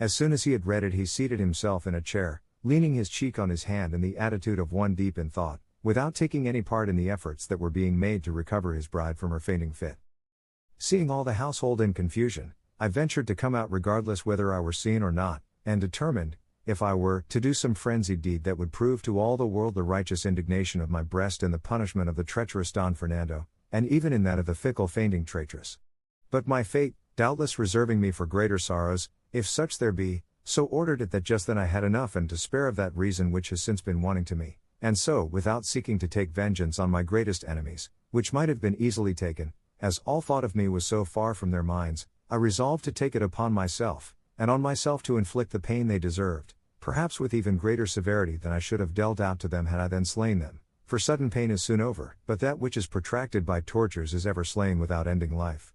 As soon as he had read it, he seated himself in a chair, leaning his cheek on his hand in the attitude of one deep in thought, without taking any part in the efforts that were being made to recover his bride from her fainting fit. Seeing all the household in confusion, I ventured to come out regardless whether I were seen or not, and determined, if I were, to do some frenzied deed that would prove to all the world the righteous indignation of my breast in the punishment of the treacherous Don Fernando, and even in that of the fickle fainting traitress. But my fate, doubtless reserving me for greater sorrows, if such there be, so ordered it that just then I had enough and to spare of that reason which has since been wanting to me, and so, without seeking to take vengeance on my greatest enemies, which might have been easily taken, as all thought of me was so far from their minds, I resolved to take it upon myself, and on myself to inflict the pain they deserved, perhaps with even greater severity than I should have dealt out to them had I then slain them, for sudden pain is soon over, but that which is protracted by tortures is ever slain without ending life.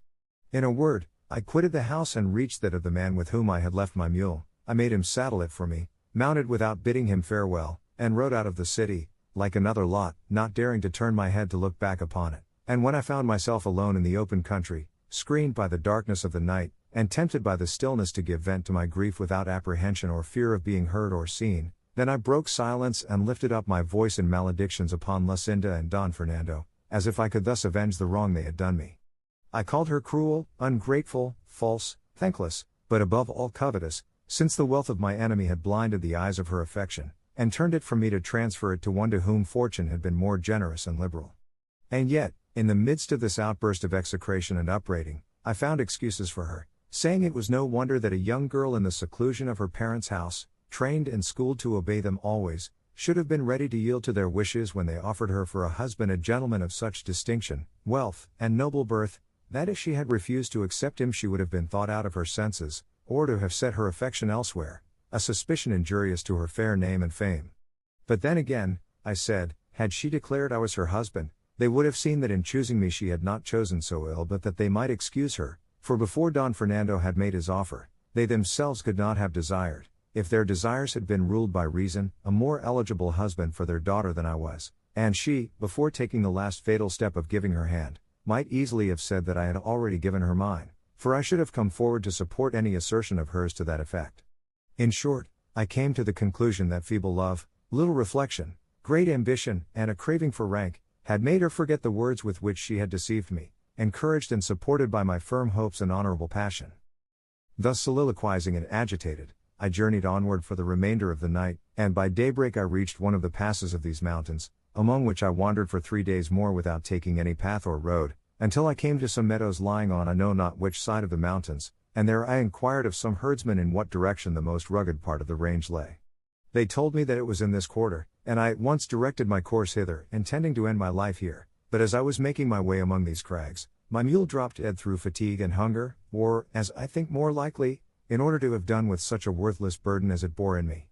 In a word, I quitted the house and reached that of the man with whom I had left my mule. I made him saddle it for me, mounted without bidding him farewell, and rode out of the city, like another lot, not daring to turn my head to look back upon it. And when I found myself alone in the open country, screened by the darkness of the night, and tempted by the stillness to give vent to my grief without apprehension or fear of being heard or seen, then I broke silence and lifted up my voice in maledictions upon Lucinda and Don Fernando, as if I could thus avenge the wrong they had done me. I called her cruel, ungrateful, false, thankless, but above all covetous, since the wealth of my enemy had blinded the eyes of her affection, and turned it from me to transfer it to one to whom fortune had been more generous and liberal. And yet, In the midst of this outburst of execration and upbraiding, I found excuses for her, saying it was no wonder that a young girl in the seclusion of her parents' house, trained and schooled to obey them always, should have been ready to yield to their wishes when they offered her for a husband a gentleman of such distinction, wealth, and noble birth, that if she had refused to accept him she would have been thought out of her senses, or to have set her affection elsewhere, a suspicion injurious to her fair name and fame. But then again, I said, had she declared I was her husband, they would have seen that in choosing me she had not chosen so ill but that they might excuse her, for before Don Fernando had made his offer, they themselves could not have desired, if their desires had been ruled by reason, a more eligible husband for their daughter than I was, and she, before taking the last fatal step of giving her hand, might easily have said that I had already given her mine, for I should have come forward to support any assertion of hers to that effect. In short, I came to the conclusion that feeble love, little reflection, great ambition, and a craving for rank, had made her forget the words with which she had deceived me, encouraged and supported by my firm hopes and honorable passion. Thus soliloquizing and agitated, I journeyed onward for the remainder of the night, and by daybreak I reached one of the passes of these mountains, among which I wandered for 3 days more without taking any path or road, until I came to some meadows lying on I know not which side of the mountains, and there I inquired of some herdsmen in what direction the most rugged part of the range lay. They told me that it was in this quarter, and I at once directed my course hither, intending to end my life here, but as I was making my way among these crags, my mule dropped dead through fatigue and hunger, or, as I think more likely, in order to have done with such a worthless burden as it bore in me.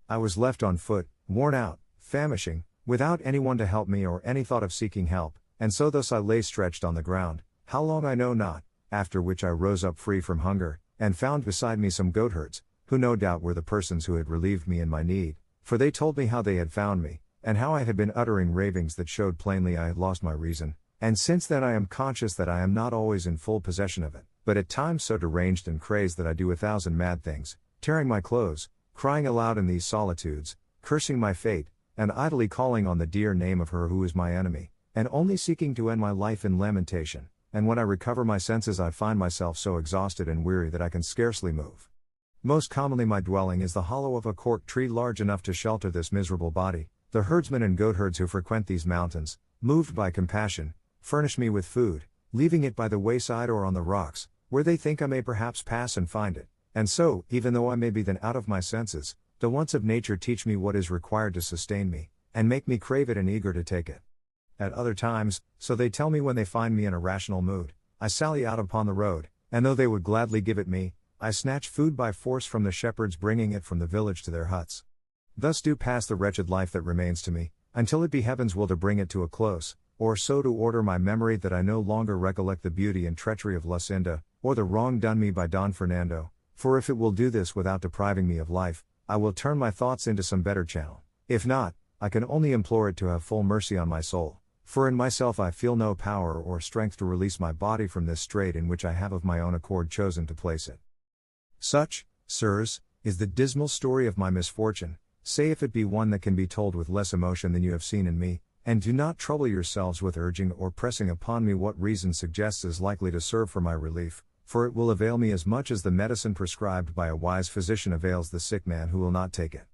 I was left on foot, worn out, famishing, without anyone to help me or any thought of seeking help, and so thus I lay stretched on the ground, how long I know not, after which I rose up free from hunger, and found beside me some goatherds, who no doubt were the persons who had relieved me in my need, for they told me how they had found me, and how I had been uttering ravings that showed plainly I had lost my reason, and since then I am conscious that I am not always in full possession of it, but at times so deranged and crazed that I do 1,000 mad things, tearing my clothes, crying aloud in these solitudes, cursing my fate, and idly calling on the dear name of her who is my enemy, and only seeking to end my life in lamentation, and when I recover my senses I find myself so exhausted and weary that I can scarcely move. Most commonly my dwelling is the hollow of a cork tree large enough to shelter this miserable body. The herdsmen and goatherds who frequent these mountains, moved by compassion, furnish me with food, leaving it by the wayside or on the rocks, where they think I may perhaps pass and find it, and so, even though I may be then out of my senses, the wants of nature teach me what is required to sustain me, and make me crave it and eager to take it. At other times, so they tell me when they find me in a rational mood, I sally out upon the road, and though they would gladly give it me, I snatch food by force from the shepherds bringing it from the village to their huts. Thus do pass the wretched life that remains to me, until it be heaven's will to bring it to a close, or so to order my memory that I no longer recollect the beauty and treachery of Lucinda, or the wrong done me by Don Fernando, for if it will do this without depriving me of life, I will turn my thoughts into some better channel. If not, I can only implore it to have full mercy on my soul, for in myself I feel no power or strength to release my body from this strait in which I have of my own accord chosen to place it. Such, sirs, is the dismal story of my misfortune, say if it be one that can be told with less emotion than you have seen in me, and do not trouble yourselves with urging or pressing upon me what reason suggests is likely to serve for my relief, for it will avail me as much as the medicine prescribed by a wise physician avails the sick man who will not take it.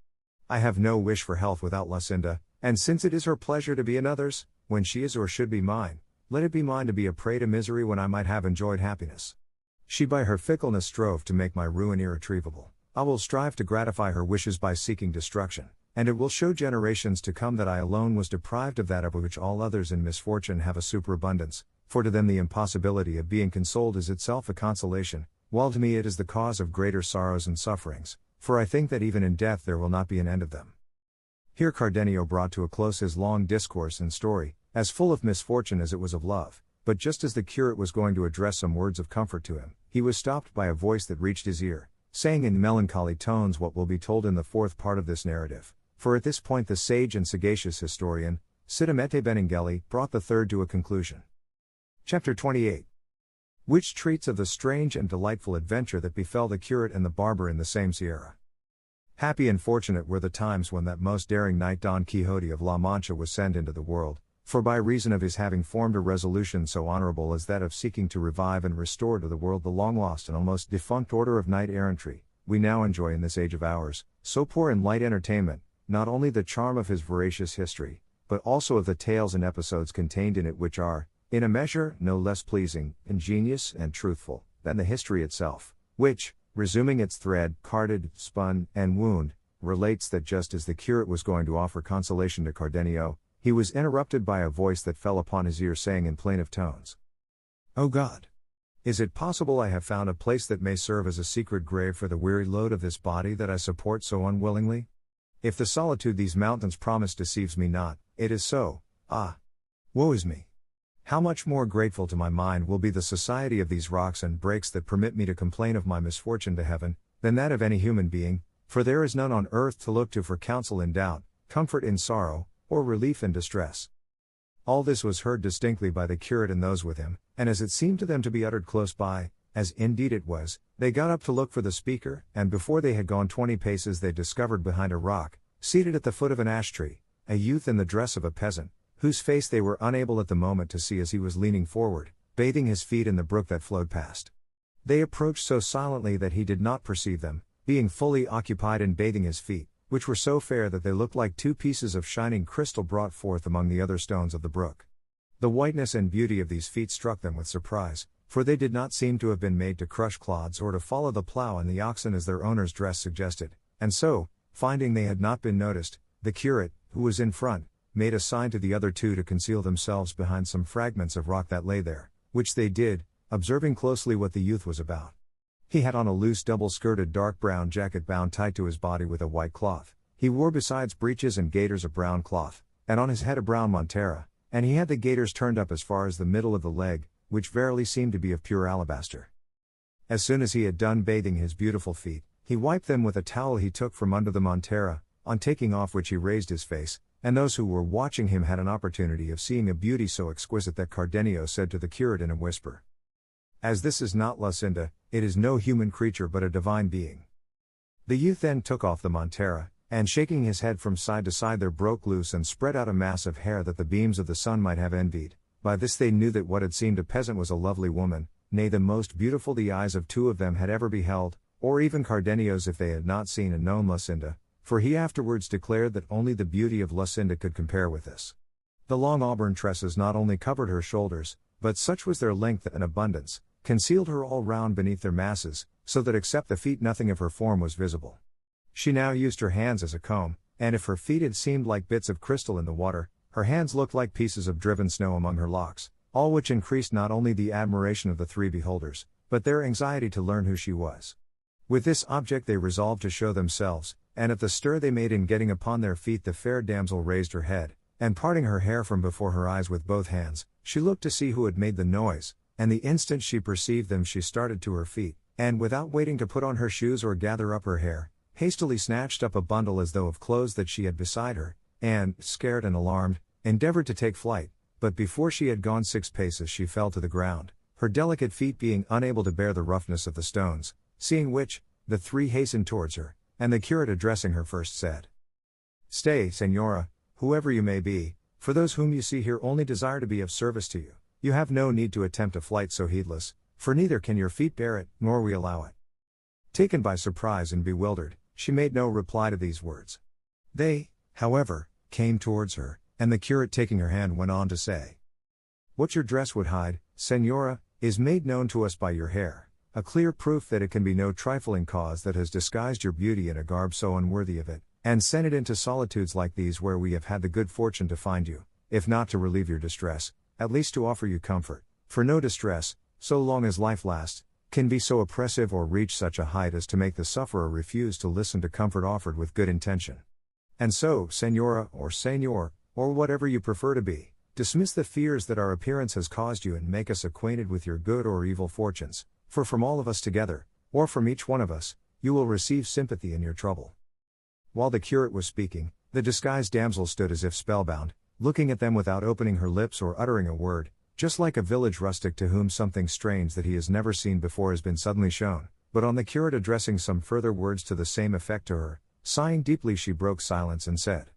I have no wish for health without Lucinda, and since it is her pleasure to be another's, when she is or should be mine, let it be mine to be a prey to misery when I might have enjoyed happiness. She by her fickleness strove to make my ruin irretrievable. I will strive to gratify her wishes by seeking destruction, and it will show generations to come that I alone was deprived of that of which all others in misfortune have a superabundance, for to them the impossibility of being consoled is itself a consolation, while to me it is the cause of greater sorrows and sufferings, for I think that even in death there will not be an end of them. Here Cardenio brought to a close his long discourse and story, as full of misfortune as it was of love. But just as the curate was going to address some words of comfort to him, he was stopped by a voice that reached his ear, saying in melancholy tones what will be told in the fourth part of this narrative, for at this point the sage and sagacious historian, Sidamete Benengeli, brought the third to a conclusion. Chapter 28. Which treats of the strange and delightful adventure that befell the curate and the barber in the same sierra. Happy and fortunate were the times when that most daring knight Don Quixote of La Mancha was sent into the world, for by reason of his having formed a resolution so honorable as that of seeking to revive and restore to the world the long-lost and almost defunct order of knight-errantry, we now enjoy in this age of ours, so poor in light entertainment, not only the charm of his veracious history, but also of the tales and episodes contained in it which are, in a measure no less pleasing, ingenious, and truthful than the history itself, which, resuming its thread, carded, spun, and wound, relates that just as the curate was going to offer consolation to Cardenio, he was interrupted by a voice that fell upon his ear saying in plaintive tones, "O God! Is it possible I have found a place that may serve as a secret grave for the weary load of this body that I support so unwillingly? If the solitude these mountains promise deceives me not, it is so. Ah! Woe is me! How much more grateful to my mind will be the society of these rocks and breaks that permit me to complain of my misfortune to heaven, than that of any human being, for there is none on earth to look to for counsel in doubt, comfort in sorrow, or relief in distress." All this was heard distinctly by the curate and those with him, and as it seemed to them to be uttered close by, as indeed it was, they got up to look for the speaker, and before they had gone 20 paces they discovered behind a rock, seated at the foot of an ash tree, a youth in the dress of a peasant, whose face they were unable at the moment to see as he was leaning forward, bathing his feet in the brook that flowed past. They approached so silently that he did not perceive them, being fully occupied in bathing his feet, which were so fair that they looked like two pieces of shining crystal brought forth among the other stones of the brook. The whiteness and beauty of these feet struck them with surprise, for they did not seem to have been made to crush clods or to follow the plough and the oxen as their owner's dress suggested, and so, finding they had not been noticed, the curate, who was in front, made a sign to the other two to conceal themselves behind some fragments of rock that lay there, which they did, observing closely what the youth was about. He had on a loose double-skirted dark brown jacket bound tight to his body with a white cloth. He wore besides breeches and gaiters of brown cloth, and on his head a brown montera, and he had the gaiters turned up as far as the middle of the leg, which verily seemed to be of pure alabaster. As soon as he had done bathing his beautiful feet, he wiped them with a towel he took from under the montera, on taking off which he raised his face, and those who were watching him had an opportunity of seeing a beauty so exquisite that Cardenio said to the curate in a whisper, "As this is not Lucinda, it is no human creature but a divine being." The youth then took off the montera, and shaking his head from side to side there broke loose and spread out a mass of hair that the beams of the sun might have envied. By this they knew that what had seemed a peasant was a lovely woman, nay the most beautiful the eyes of two of them had ever beheld, or even Cardenio's if they had not seen and known Lucinda, for he afterwards declared that only the beauty of Lucinda could compare with this. The long auburn tresses not only covered her shoulders, but such was their length and abundance, concealed her all round beneath their masses, so that except the feet nothing of her form was visible. She now used her hands as a comb, and if her feet had seemed like bits of crystal in the water, her hands looked like pieces of driven snow among her locks, all which increased not only the admiration of the three beholders, but their anxiety to learn who she was. With this object they resolved to show themselves, and at the stir they made in getting upon their feet the fair damsel raised her head, and parting her hair from before her eyes with both hands, she looked to see who had made the noise, and the instant she perceived them she started to her feet, and without waiting to put on her shoes or gather up her hair, hastily snatched up a bundle as though of clothes that she had beside her, and, scared and alarmed, endeavored to take flight, but before she had gone 6 paces she fell to the ground, her delicate feet being unable to bear the roughness of the stones, seeing which, the three hastened towards her, and the curate addressing her first said, "Stay, Senora, whoever you may be, for those whom you see here only desire to be of service to you. You have no need to attempt a flight so heedless, for neither can your feet bear it, nor we allow it." Taken by surprise and bewildered, she made no reply to these words. They, however, came towards her, and the curate taking her hand went on to say, "What your dress would hide, Senora, is made known to us by your hair, a clear proof that it can be no trifling cause that has disguised your beauty in a garb so unworthy of it, and sent it into solitudes like these where we have had the good fortune to find you, if not to relieve your distress, at least to offer you comfort, for no distress, so long as life lasts, can be so oppressive or reach such a height as to make the sufferer refuse to listen to comfort offered with good intention. And so, Senora, or Senor, or whatever you prefer to be, dismiss the fears that our appearance has caused you and make us acquainted with your good or evil fortunes, for from all of us together, or from each one of us, you will receive sympathy in your trouble." While the curate was speaking, the disguised damsel stood as if spellbound, looking at them without opening her lips or uttering a word, just like a village rustic to whom something strange that he has never seen before has been suddenly shown, but on the curate addressing some further words to the same effect to her, sighing deeply she broke silence and said,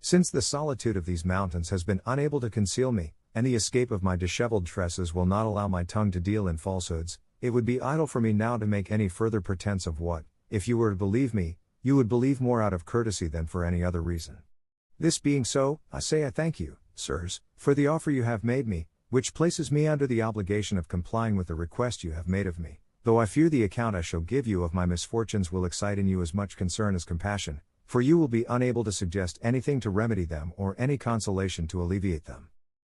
"Since the solitude of these mountains has been unable to conceal me, and the escape of my disheveled tresses will not allow my tongue to deal in falsehoods, it would be idle for me now to make any further pretense of what, if you were to believe me, you would believe more out of courtesy than for any other reason. This being so, I say I thank you, sirs, for the offer you have made me, which places me under the obligation of complying with the request you have made of me, though I fear the account I shall give you of my misfortunes will excite in you as much concern as compassion, for you will be unable to suggest anything to remedy them or any consolation to alleviate them.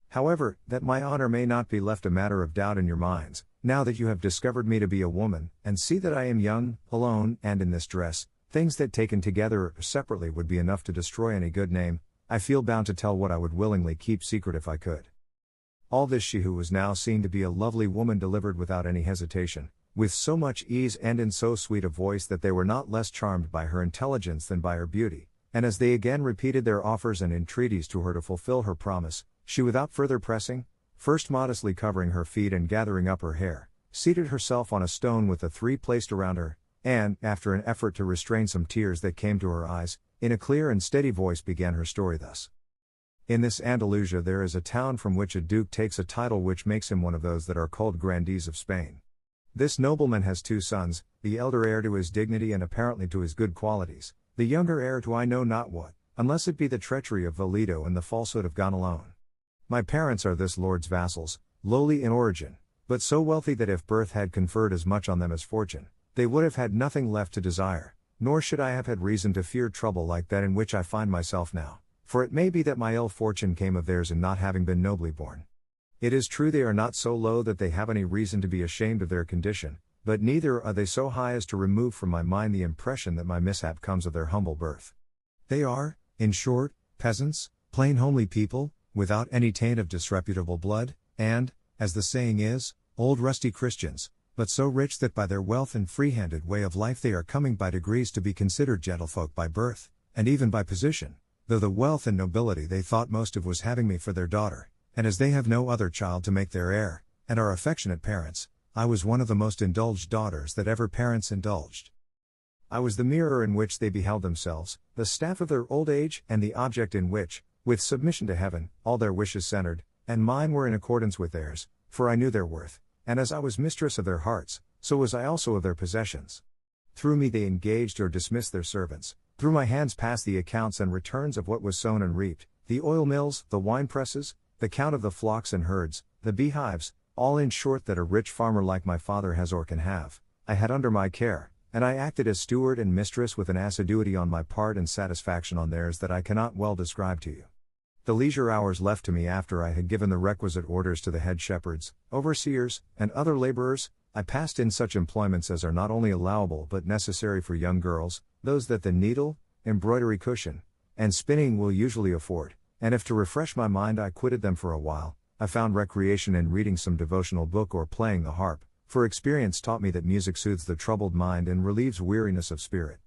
However, that my honor may not be left a matter of doubt in your minds, now that you have discovered me to be a woman, and see that I am young, alone, and in this dress, things that taken together or separately would be enough to destroy any good name, I feel bound to tell what I would willingly keep secret if I could. All this she who was now seen to be a lovely woman delivered without any hesitation, with so much ease and in so sweet a voice that they were not less charmed by her intelligence than by her beauty, and as they again repeated their offers and entreaties to her to fulfill her promise, she without further pressing, first modestly covering her feet and gathering up her hair, seated herself on a stone with the three placed around her, and, after an effort to restrain some tears that came to her eyes, in a clear and steady voice began her story thus. In this Andalusia there is a town from which a duke takes a title which makes him one of those that are called grandees of Spain. This nobleman has two sons, the elder heir to his dignity and apparently to his good qualities, the younger heir to I know not what, unless it be the treachery of Valido and the falsehood of Gonalone. My parents are this lord's vassals, lowly in origin, but so wealthy that if birth had conferred as much on them as fortune, they would have had nothing left to desire, nor should I have had reason to fear trouble like that in which I find myself now, for it may be that my ill fortune came of theirs in not having been nobly born. It is true they are not so low that they have any reason to be ashamed of their condition, but neither are they so high as to remove from my mind the impression that my mishap comes of their humble birth. They are, in short, peasants, plain homely people, without any taint of disreputable blood, and, as the saying is, old rusty Christians, but so rich that by their wealth and free-handed way of life they are coming by degrees to be considered gentlefolk by birth, and even by position, though the wealth and nobility they thought most of was having me for their daughter, and as they have no other child to make their heir, and are affectionate parents, I was one of the most indulged daughters that ever parents indulged. I was the mirror in which they beheld themselves, the staff of their old age, and the object in which, with submission to heaven, all their wishes centered, and mine were in accordance with theirs, for I knew their worth, and as I was mistress of their hearts, so was I also of their possessions. Through me they engaged or dismissed their servants, through my hands passed the accounts and returns of what was sown and reaped, the oil mills, the wine presses, the count of the flocks and herds, the beehives, all in short that a rich farmer like my father has or can have, I had under my care, and I acted as steward and mistress with an assiduity on my part and satisfaction on theirs that I cannot well describe to you. The leisure hours left to me after I had given the requisite orders to the head shepherds, overseers, and other laborers, I passed in such employments as are not only allowable but necessary for young girls, those that the needle, embroidery cushion, and spinning will usually afford, and if to refresh my mind I quitted them for a while, I found recreation in reading some devotional book or playing the harp, for experience taught me that music soothes the troubled mind and relieves weariness of spirit.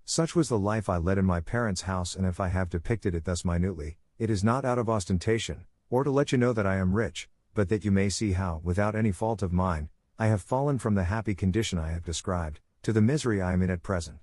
Such was the life I led in my parents' house, and if I have depicted it thus minutely, it is not out of ostentation, or to let you know that I am rich, but that you may see how, without any fault of mine, I have fallen from the happy condition I have described, to the misery I am in at present.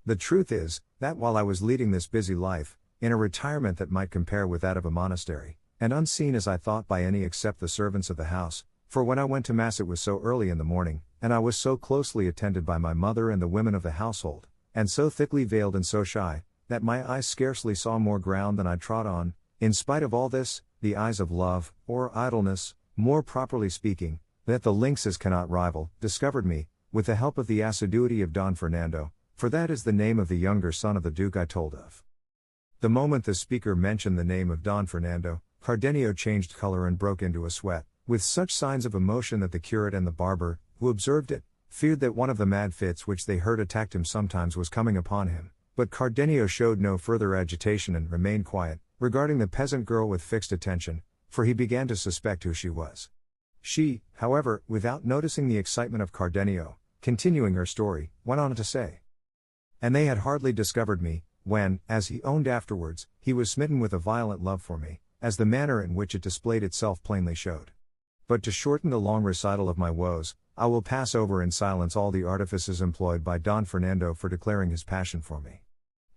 The truth is, that while I was leading this busy life, in a retirement that might compare with that of a monastery, and unseen as I thought by any except the servants of the house, for when I went to mass it was so early in the morning, and I was so closely attended by my mother and the women of the household, and so thickly veiled and so shy, that my eyes scarcely saw more ground than I trod on. In spite of all this, the eyes of love, or idleness, more properly speaking, that the lynxes cannot rival, discovered me, with the help of the assiduity of Don Fernando, for that is the name of the younger son of the Duke I told of. The moment the speaker mentioned the name of Don Fernando, Cardenio changed color and broke into a sweat, with such signs of emotion that the curate and the barber, who observed it, feared that one of the mad fits which they heard attacked him sometimes was coming upon him, but Cardenio showed no further agitation and remained quiet, regarding the peasant girl with fixed attention, for he began to suspect who she was. She, however, without noticing the excitement of Cardenio, continuing her story, went on to say, "And they had hardly discovered me, when, as he owned afterwards, he was smitten with a violent love for me, as the manner in which it displayed itself plainly showed. But to shorten the long recital of my woes, I will pass over in silence all the artifices employed by Don Fernando for declaring his passion for me.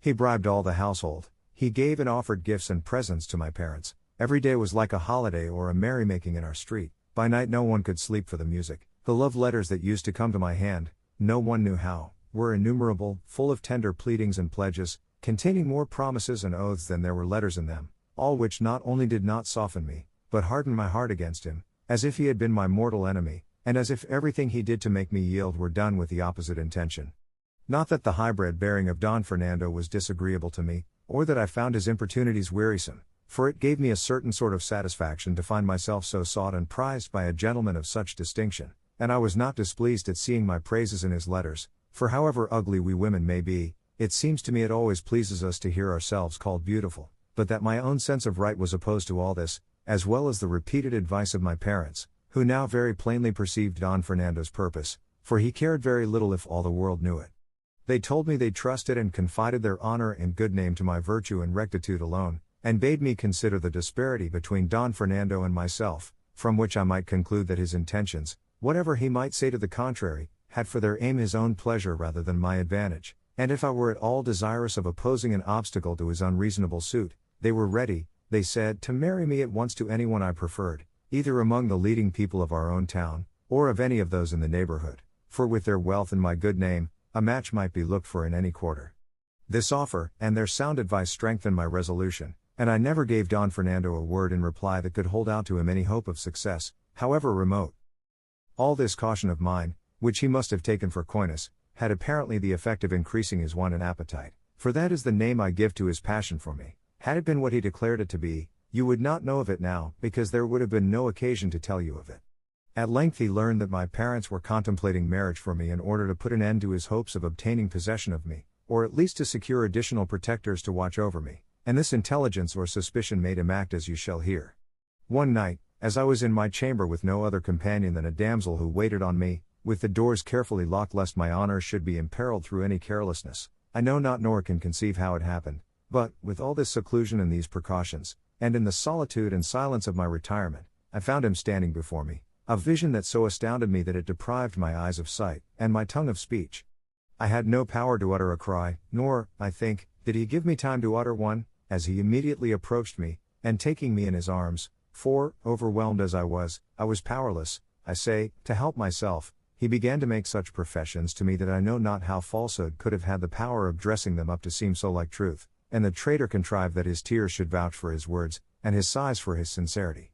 He bribed all the household, he gave and offered gifts and presents to my parents, every day was like a holiday or a merrymaking in our street, by night no one could sleep for the music, the love letters that used to come to my hand, no one knew how, were innumerable, full of tender pleadings and pledges, containing more promises and oaths than there were letters in them, all which not only did not soften me, but hardened my heart against him, as if he had been my mortal enemy, and as if everything he did to make me yield were done with the opposite intention. Not that the hybrid bearing of Don Fernando was disagreeable to me, or that I found his importunities wearisome, for it gave me a certain sort of satisfaction to find myself so sought and prized by a gentleman of such distinction, and I was not displeased at seeing my praises in his letters, for however ugly we women may be, it seems to me it always pleases us to hear ourselves called beautiful, but that my own sense of right was opposed to all this, as well as the repeated advice of my parents, who now very plainly perceived Don Fernando's purpose, for he cared very little if all the world knew it. They told me they trusted and confided their honor and good name to my virtue and rectitude alone, and bade me consider the disparity between Don Fernando and myself, from which I might conclude that his intentions, whatever he might say to the contrary, had for their aim his own pleasure rather than my advantage, and if I were at all desirous of opposing an obstacle to his unreasonable suit, they were ready, they said, to marry me at once to anyone I preferred, either among the leading people of our own town, or of any of those in the neighborhood, for with their wealth and my good name, a match might be looked for in any quarter. This offer, and their sound advice strengthened my resolution, and I never gave Don Fernando a word in reply that could hold out to him any hope of success, however remote. All this caution of mine, which he must have taken for coyness, had apparently the effect of increasing his want and appetite, for that is the name I give to his passion for me. Had it been what he declared it to be, you would not know of it now, because there would have been no occasion to tell you of it. At length he learned that my parents were contemplating marriage for me in order to put an end to his hopes of obtaining possession of me, or at least to secure additional protectors to watch over me, and this intelligence or suspicion made him act as you shall hear. One night, as I was in my chamber with no other companion than a damsel who waited on me, with the doors carefully locked lest my honor should be imperiled through any carelessness, I know not nor can conceive how it happened, but, with all this seclusion and these precautions, and in the solitude and silence of my retirement, I found him standing before me, a vision that so astounded me that it deprived my eyes of sight, and my tongue of speech. I had no power to utter a cry, nor, I think, did he give me time to utter one, as he immediately approached me, and taking me in his arms, for, overwhelmed as I was powerless, I say, to help myself, he began to make such professions to me that I know not how falsehood could have had the power of dressing them up to seem so like truth, and the traitor contrived that his tears should vouch for his words, and his sighs for his sincerity.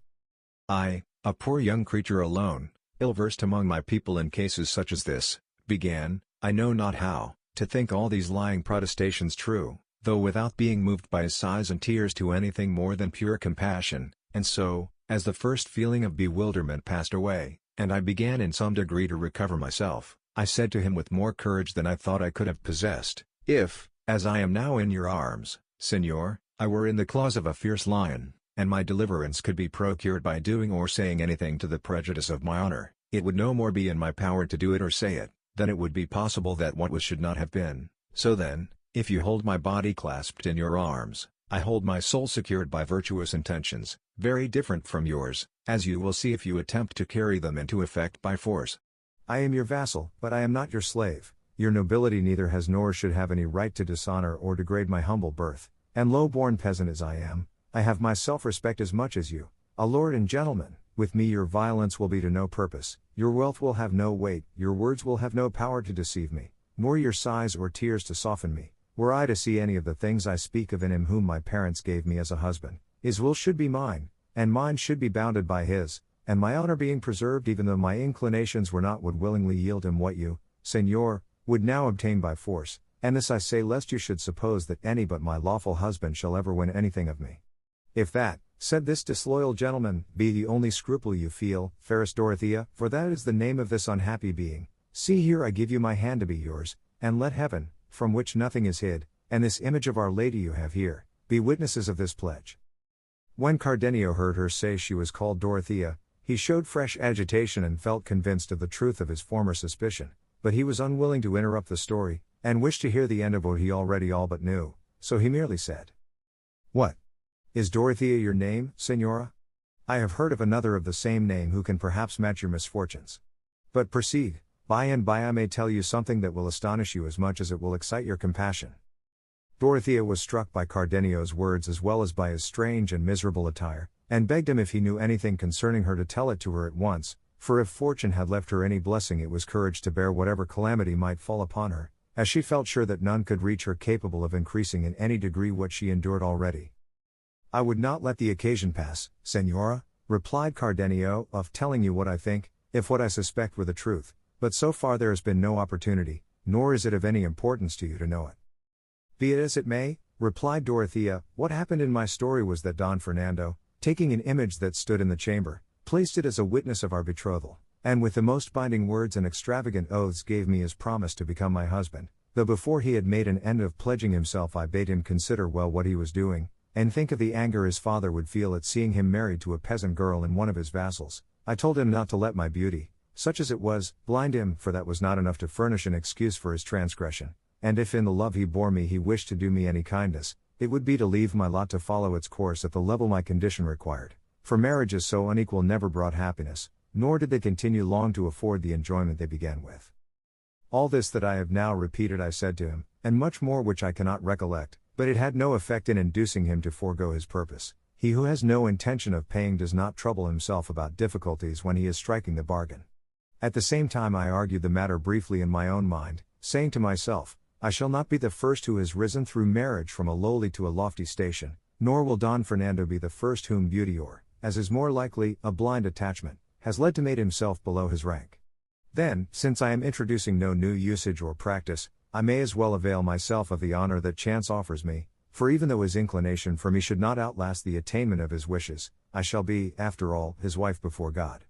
I, a poor young creature alone, ill-versed among my people in cases such as this, began, I know not how, to think all these lying protestations true, though without being moved by his sighs and tears to anything more than pure compassion, and so, as the first feeling of bewilderment passed away, and I began in some degree to recover myself, I said to him with more courage than I thought I could have possessed, if, as I am now in your arms, Signor, I were in the claws of a fierce lion, and my deliverance could be procured by doing or saying anything to the prejudice of my honor, it would no more be in my power to do it or say it, than it would be possible that what was should not have been. So then, if you hold my body clasped in your arms, I hold my soul secured by virtuous intentions, very different from yours, as you will see if you attempt to carry them into effect by force. I am your vassal, but I am not your slave. Your nobility neither has nor should have any right to dishonor or degrade my humble birth, and low-born peasant as I am, I have my self-respect as much as you, a lord and gentleman. With me your violence will be to no purpose, your wealth will have no weight, your words will have no power to deceive me, nor your sighs or tears to soften me. Were I to see any of the things I speak of in him whom my parents gave me as a husband, his will should be mine, and mine should be bounded by his, and my honor being preserved even though my inclinations were not, would willingly yield him what you, Señor, would now obtain by force, and this I say lest you should suppose that any but my lawful husband shall ever win anything of me. If that, said this disloyal gentleman, be the only scruple you feel, fairest Dorothea, for that is the name of this unhappy being, see here I give you my hand to be yours, and let heaven, from which nothing is hid, and this image of Our Lady you have here, be witnesses of this pledge. When Cardenio heard her say she was called Dorothea, he showed fresh agitation and felt convinced of the truth of his former suspicion, but he was unwilling to interrupt the story, and wished to hear the end of what he already all but knew, so he merely said, "What? Is Dorothea your name, Signora? I have heard of another of the same name who can perhaps match your misfortunes. But proceed, by and by I may tell you something that will astonish you as much as it will excite your compassion." Dorothea was struck by Cardenio's words as well as by his strange and miserable attire, and begged him if he knew anything concerning her to tell it to her at once, for if fortune had left her any blessing it was courage to bear whatever calamity might fall upon her, as she felt sure that none could reach her capable of increasing in any degree what she endured already. "I would not let the occasion pass, Señora," replied Cardenio, of telling you what I think, if what I suspect were the truth, but so far there has been no opportunity, nor is it of any importance to you to know it. Be it as it may, replied Dorothea, what happened in my story was that Don Fernando, taking an image that stood in the chamber, placed it as a witness of our betrothal, and with the most binding words and extravagant oaths gave me his promise to become my husband, though before he had made an end of pledging himself I bade him consider well what he was doing, and think of the anger his father would feel at seeing him married to a peasant girl and one of his vassals. I told him not to let my beauty, such as it was, blind him, for that was not enough to furnish an excuse for his transgression, and if in the love he bore me he wished to do me any kindness, it would be to leave my lot to follow its course at the level my condition required, for marriages so unequal never brought happiness, nor did they continue long to afford the enjoyment they began with. All this that I have now repeated I said to him, and much more which I cannot recollect, but it had no effect in inducing him to forego his purpose. He who has no intention of paying does not trouble himself about difficulties when he is striking the bargain. At the same time I argued the matter briefly in my own mind, saying to myself, I shall not be the first who has risen through marriage from a lowly to a lofty station, nor will Don Fernando be the first whom beauty or, as is more likely, a blind attachment, has led to mate himself below his rank. Then, since I am introducing no new usage or practice, I may as well avail myself of the honor that chance offers me, for even though his inclination for me should not outlast the attainment of his wishes, I shall be, after all, his wife before God.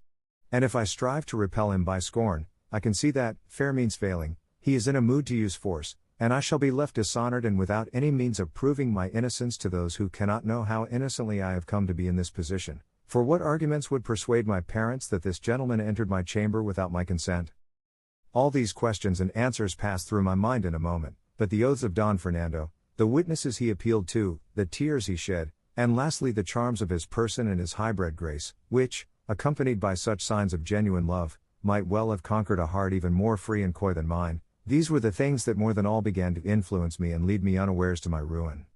And if I strive to repel him by scorn, I can see that, fair means failing, he is in a mood to use force, and I shall be left dishonored and without any means of proving my innocence to those who cannot know how innocently I have come to be in this position. For what arguments would persuade my parents that this gentleman entered my chamber without my consent? All these questions and answers passed through my mind in a moment, but the oaths of Don Fernando, the witnesses he appealed to, the tears he shed, and lastly the charms of his person and his high-bred grace, which, accompanied by such signs of genuine love, might well have conquered a heart even more free and coy than mine, these were the things that more than all began to influence me and lead me unawares to my ruin.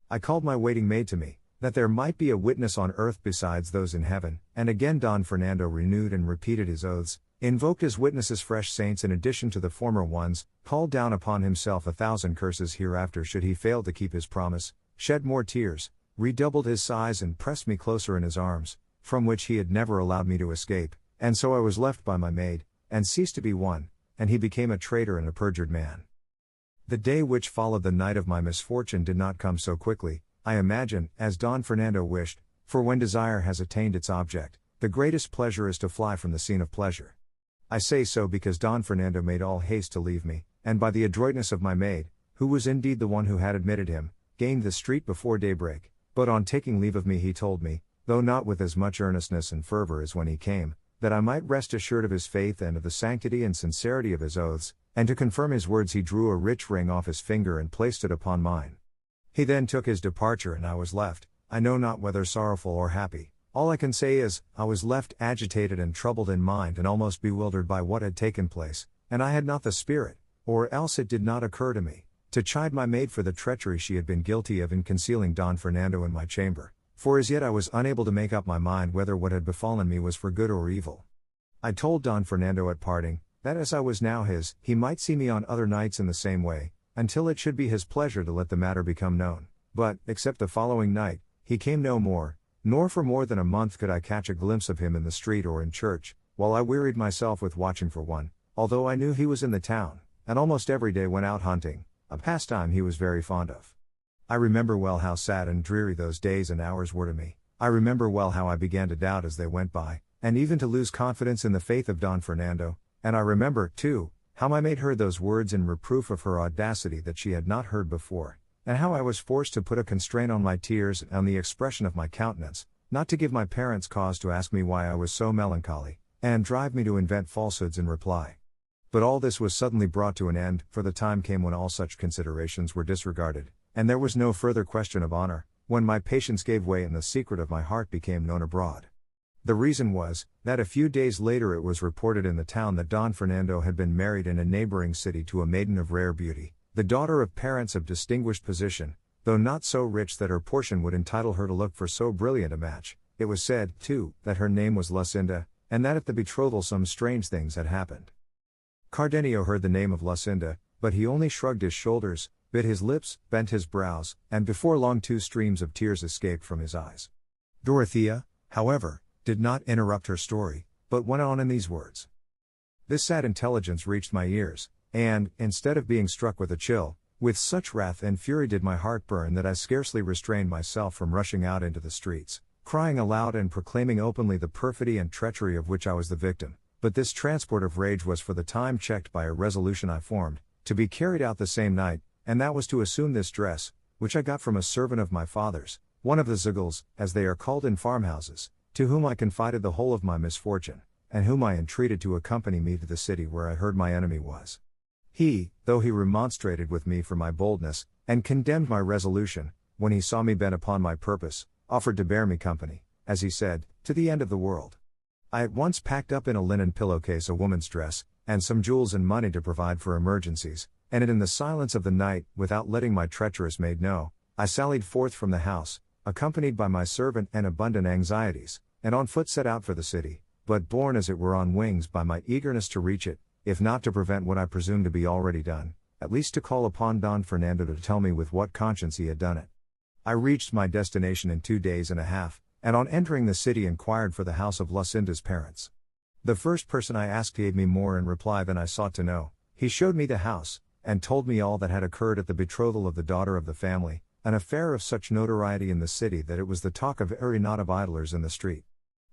I called my waiting maid to me, that there might be a witness on earth besides those in heaven, and again Don Fernando renewed and repeated his oaths, invoked as witnesses fresh saints in addition to the former ones, called down upon himself 1,000 curses hereafter should he fail to keep his promise, shed more tears, redoubled his sighs and pressed me closer in his arms, from which he had never allowed me to escape, and so I was left by my maid, and ceased to be one, and he became a traitor and a perjured man. The day which followed the night of my misfortune did not come so quickly, I imagine, as Don Fernando wished, for when desire has attained its object, the greatest pleasure is to fly from the scene of pleasure. I say so because Don Fernando made all haste to leave me, and by the adroitness of my maid, who was indeed the one who had admitted him, gained the street before daybreak, but on taking leave of me he told me, though not with as much earnestness and fervor as when he came, that I might rest assured of his faith and of the sanctity and sincerity of his oaths, and to confirm his words he drew a rich ring off his finger and placed it upon mine. He then took his departure and I was left, I know not whether sorrowful or happy. All I can say is, I was left agitated and troubled in mind and almost bewildered by what had taken place, and I had not the spirit, or else it did not occur to me, to chide my maid for the treachery she had been guilty of in concealing Don Fernando in my chamber, for as yet I was unable to make up my mind whether what had befallen me was for good or evil. I told Don Fernando at parting, that as I was now his, he might see me on other nights in the same way, until it should be his pleasure to let the matter become known, but, except the following night, he came no more, nor for more than a month could I catch a glimpse of him in the street or in church, while I wearied myself with watching for one, although I knew he was in the town, and almost every day went out hunting, a pastime he was very fond of. I remember well how sad and dreary those days and hours were to me. I remember well how I began to doubt as they went by, and even to lose confidence in the faith of Don Fernando, and I remember, too, how my maid heard those words in reproof of her audacity that she had not heard before, and how I was forced to put a constraint on my tears and on the expression of my countenance, not to give my parents cause to ask me why I was so melancholy, and drive me to invent falsehoods in reply. But all this was suddenly brought to an end, for the time came when all such considerations were disregarded, and there was no further question of honor, when my patience gave way and the secret of my heart became known abroad. The reason was, that a few days later it was reported in the town that Don Fernando had been married in a neighboring city to a maiden of rare beauty, the daughter of parents of distinguished position, though not so rich that her portion would entitle her to look for so brilliant a match. It was said, too, that her name was Lucinda, and that at the betrothal some strange things had happened. Cardenio heard the name of Lucinda, but he only shrugged his shoulders, bit his lips, bent his brows, and before long 2 streams of tears escaped from his eyes. Dorothea, however, did not interrupt her story, but went on in these words. This sad intelligence reached my ears, and, instead of being struck with a chill, with such wrath and fury did my heart burn that I scarcely restrained myself from rushing out into the streets, crying aloud and proclaiming openly the perfidy and treachery of which I was the victim. But this transport of rage was for the time checked by a resolution I formed, to be carried out the same night, and that was to assume this dress, which I got from a servant of my father's, one of the zugals, as they are called in farmhouses, to whom I confided the whole of my misfortune, and whom I entreated to accompany me to the city where I heard my enemy was. He, though he remonstrated with me for my boldness, and condemned my resolution, when he saw me bent upon my purpose, offered to bear me company, as he said, to the end of the world. I at once packed up in a linen pillowcase a woman's dress, and some jewels and money to provide for emergencies, and in the silence of the night, without letting my treacherous maid know, I sallied forth from the house, accompanied by my servant and abundant anxieties, and on foot set out for the city, but borne as it were on wings by my eagerness to reach it, if not to prevent what I presumed to be already done, at least to call upon Don Fernando to tell me with what conscience he had done it. I reached my destination in 2 days and a half, and on entering the city inquired for the house of Lucinda's parents. The first person I asked gave me more in reply than I sought to know. He showed me the house, and told me all that had occurred at the betrothal of the daughter of the family, an affair of such notoriety in the city that it was the talk of every knot of idlers in the street.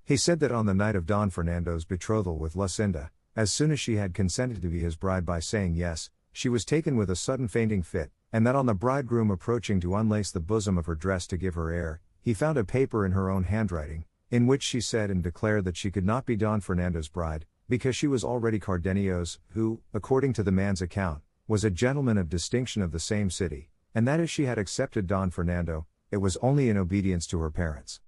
He said that on the night of Don Fernando's betrothal with Lucinda, as soon as she had consented to be his bride by saying yes, she was taken with a sudden fainting fit, and that on the bridegroom approaching to unlace the bosom of her dress to give her air, he found a paper in her own handwriting, in which she said and declared that she could not be Don Fernando's bride, because she was already Cardenio's, who, according to the man's account, was a gentleman of distinction of the same city, and that as she had accepted Don Fernando, it was only in obedience to her parents.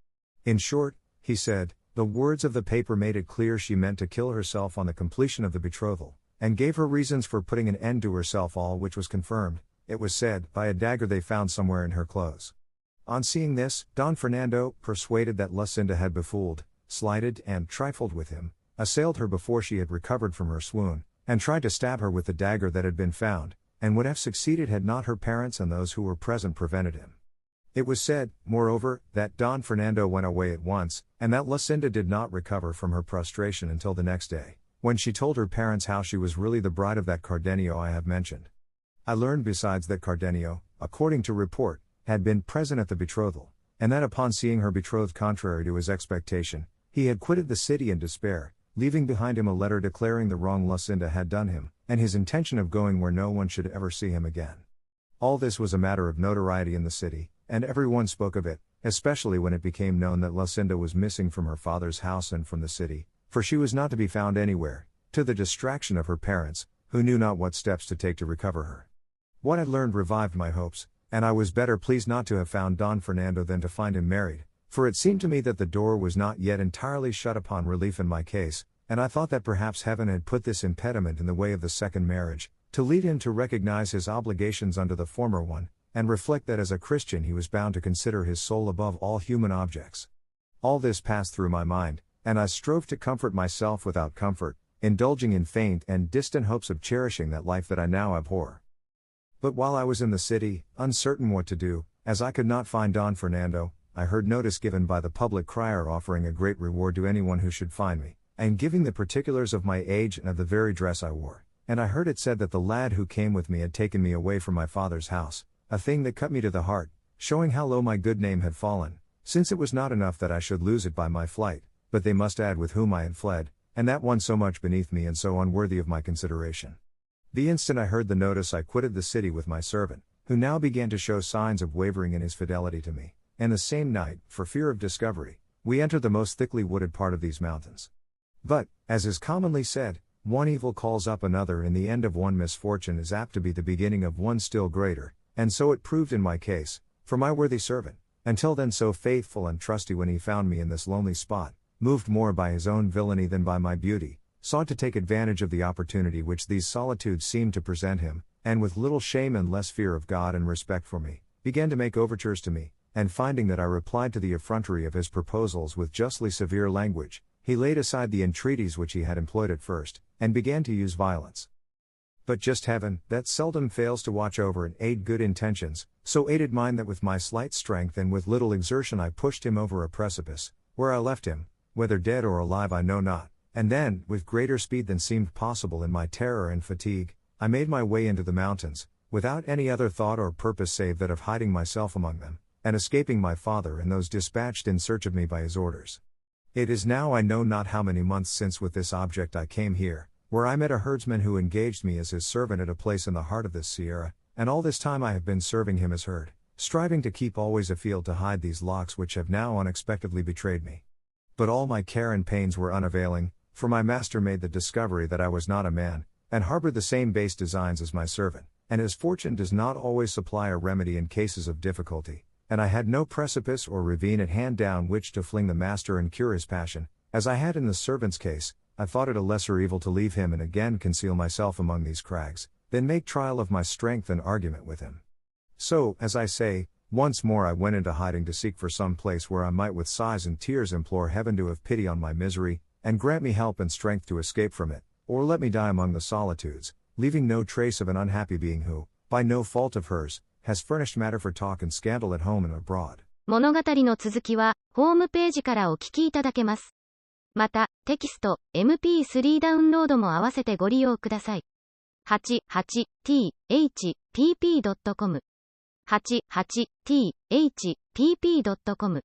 In short, he said, the words of the paper made it clear she meant to kill herself on the completion of the betrothal, and gave her reasons for putting an end to herself, all which was confirmed, it was said, by a dagger they found somewhere in her clothes. On seeing this, Don Fernando, persuaded that Lucinda had befooled, slighted and trifled with him, assailed her before she had recovered from her swoon, and tried to stab her with the dagger that had been found, and would have succeeded had not her parents and those who were present prevented him. It was said, moreover, that Don Fernando went away at once, and that Lucinda did not recover from her prostration until the next day, when she told her parents how she was really the bride of that Cardenio I have mentioned. I learned besides that Cardenio, according to report, had been present at the betrothal, and that upon seeing her betrothed contrary to his expectation, he had quitted the city in despair, leaving behind him a letter declaring the wrong Lucinda had done him, and his intention of going where no one should ever see him again. All this was a matter of notoriety in the city, and everyone spoke of it, especially when it became known that Lucinda was missing from her father's house and from the city, for she was not to be found anywhere, to the distraction of her parents, who knew not what steps to take to recover her. What I learned revived my hopes, and I was better pleased not to have found Don Fernando than to find him married, for it seemed to me that the door was not yet entirely shut upon relief in my case, and I thought that perhaps heaven had put this impediment in the way of the second marriage, to lead him to recognize his obligations under the former one, and reflect that as a Christian he was bound to consider his soul above all human objects. All this passed through my mind, and I strove to comfort myself without comfort, indulging in faint and distant hopes of cherishing that life that I now abhor. But while I was in the city, uncertain what to do, as I could not find Don Fernando, I heard notice given by the public crier offering a great reward to anyone who should find me, and giving the particulars of my age and of the very dress I wore, and I heard it said that the lad who came with me had taken me away from my father's house, a thing that cut me to the heart, showing how low my good name had fallen, since it was not enough that I should lose it by my flight, but they must add with whom I had fled, and that one so much beneath me and so unworthy of my consideration. The instant I heard the notice I quitted the city with my servant, who now began to show signs of wavering in his fidelity to me, and the same night, for fear of discovery, we entered the most thickly wooded part of these mountains. But, as is commonly said, one evil calls up another, and the end of one misfortune is apt to be the beginning of one still greater, and so it proved in my case, for my worthy servant, until then so faithful and trusty when he found me in this lonely spot, moved more by his own villainy than by my beauty, sought to take advantage of the opportunity which these solitudes seemed to present him, and with little shame and less fear of God and respect for me, began to make overtures to me, and finding that I replied to the effrontery of his proposals with justly severe language, he laid aside the entreaties which he had employed at first, and began to use violence. But just heaven, that seldom fails to watch over and aid good intentions, so aided mine that with my slight strength and with little exertion I pushed him over a precipice, where I left him, whether dead or alive I know not, and then, with greater speed than seemed possible in my terror and fatigue, I made my way into the mountains, without any other thought or purpose save that of hiding myself among them, and escaping my father and those dispatched in search of me by his orders. It is now I know not how many months since with this object I came here, where I met a herdsman who engaged me as his servant at a place in the heart of this sierra, and all this time I have been serving him as herd, striving to keep always afield to hide these locks which have now unexpectedly betrayed me. But all my care and pains were unavailing, for my master made the discovery that I was not a man, and harbored the same base designs as my servant, and as fortune does not always supply a remedy in cases of difficulty, and I had no precipice or ravine at hand down which to fling the master and cure his passion, as I had in the servant's case, I thought it a lesser evil to leave him and again conceal myself among these crags, than make trial of my strength and argument with him. So, as I say, once more I went into hiding to seek for some place where I might with sighs and tears implore heaven to have pity on my misery, and grant me help and strength to escape from it, or let me die among the solitudes, leaving no trace of an unhappy being who, by no fault of hers, has furnished matter for talk and scandal at home and abroad.
物語の続きは、ホームページからお聞きいただけます。また、テキスト、MP3 ダウンロードも合わせてご利用ください。88thpp.com 88thpp.com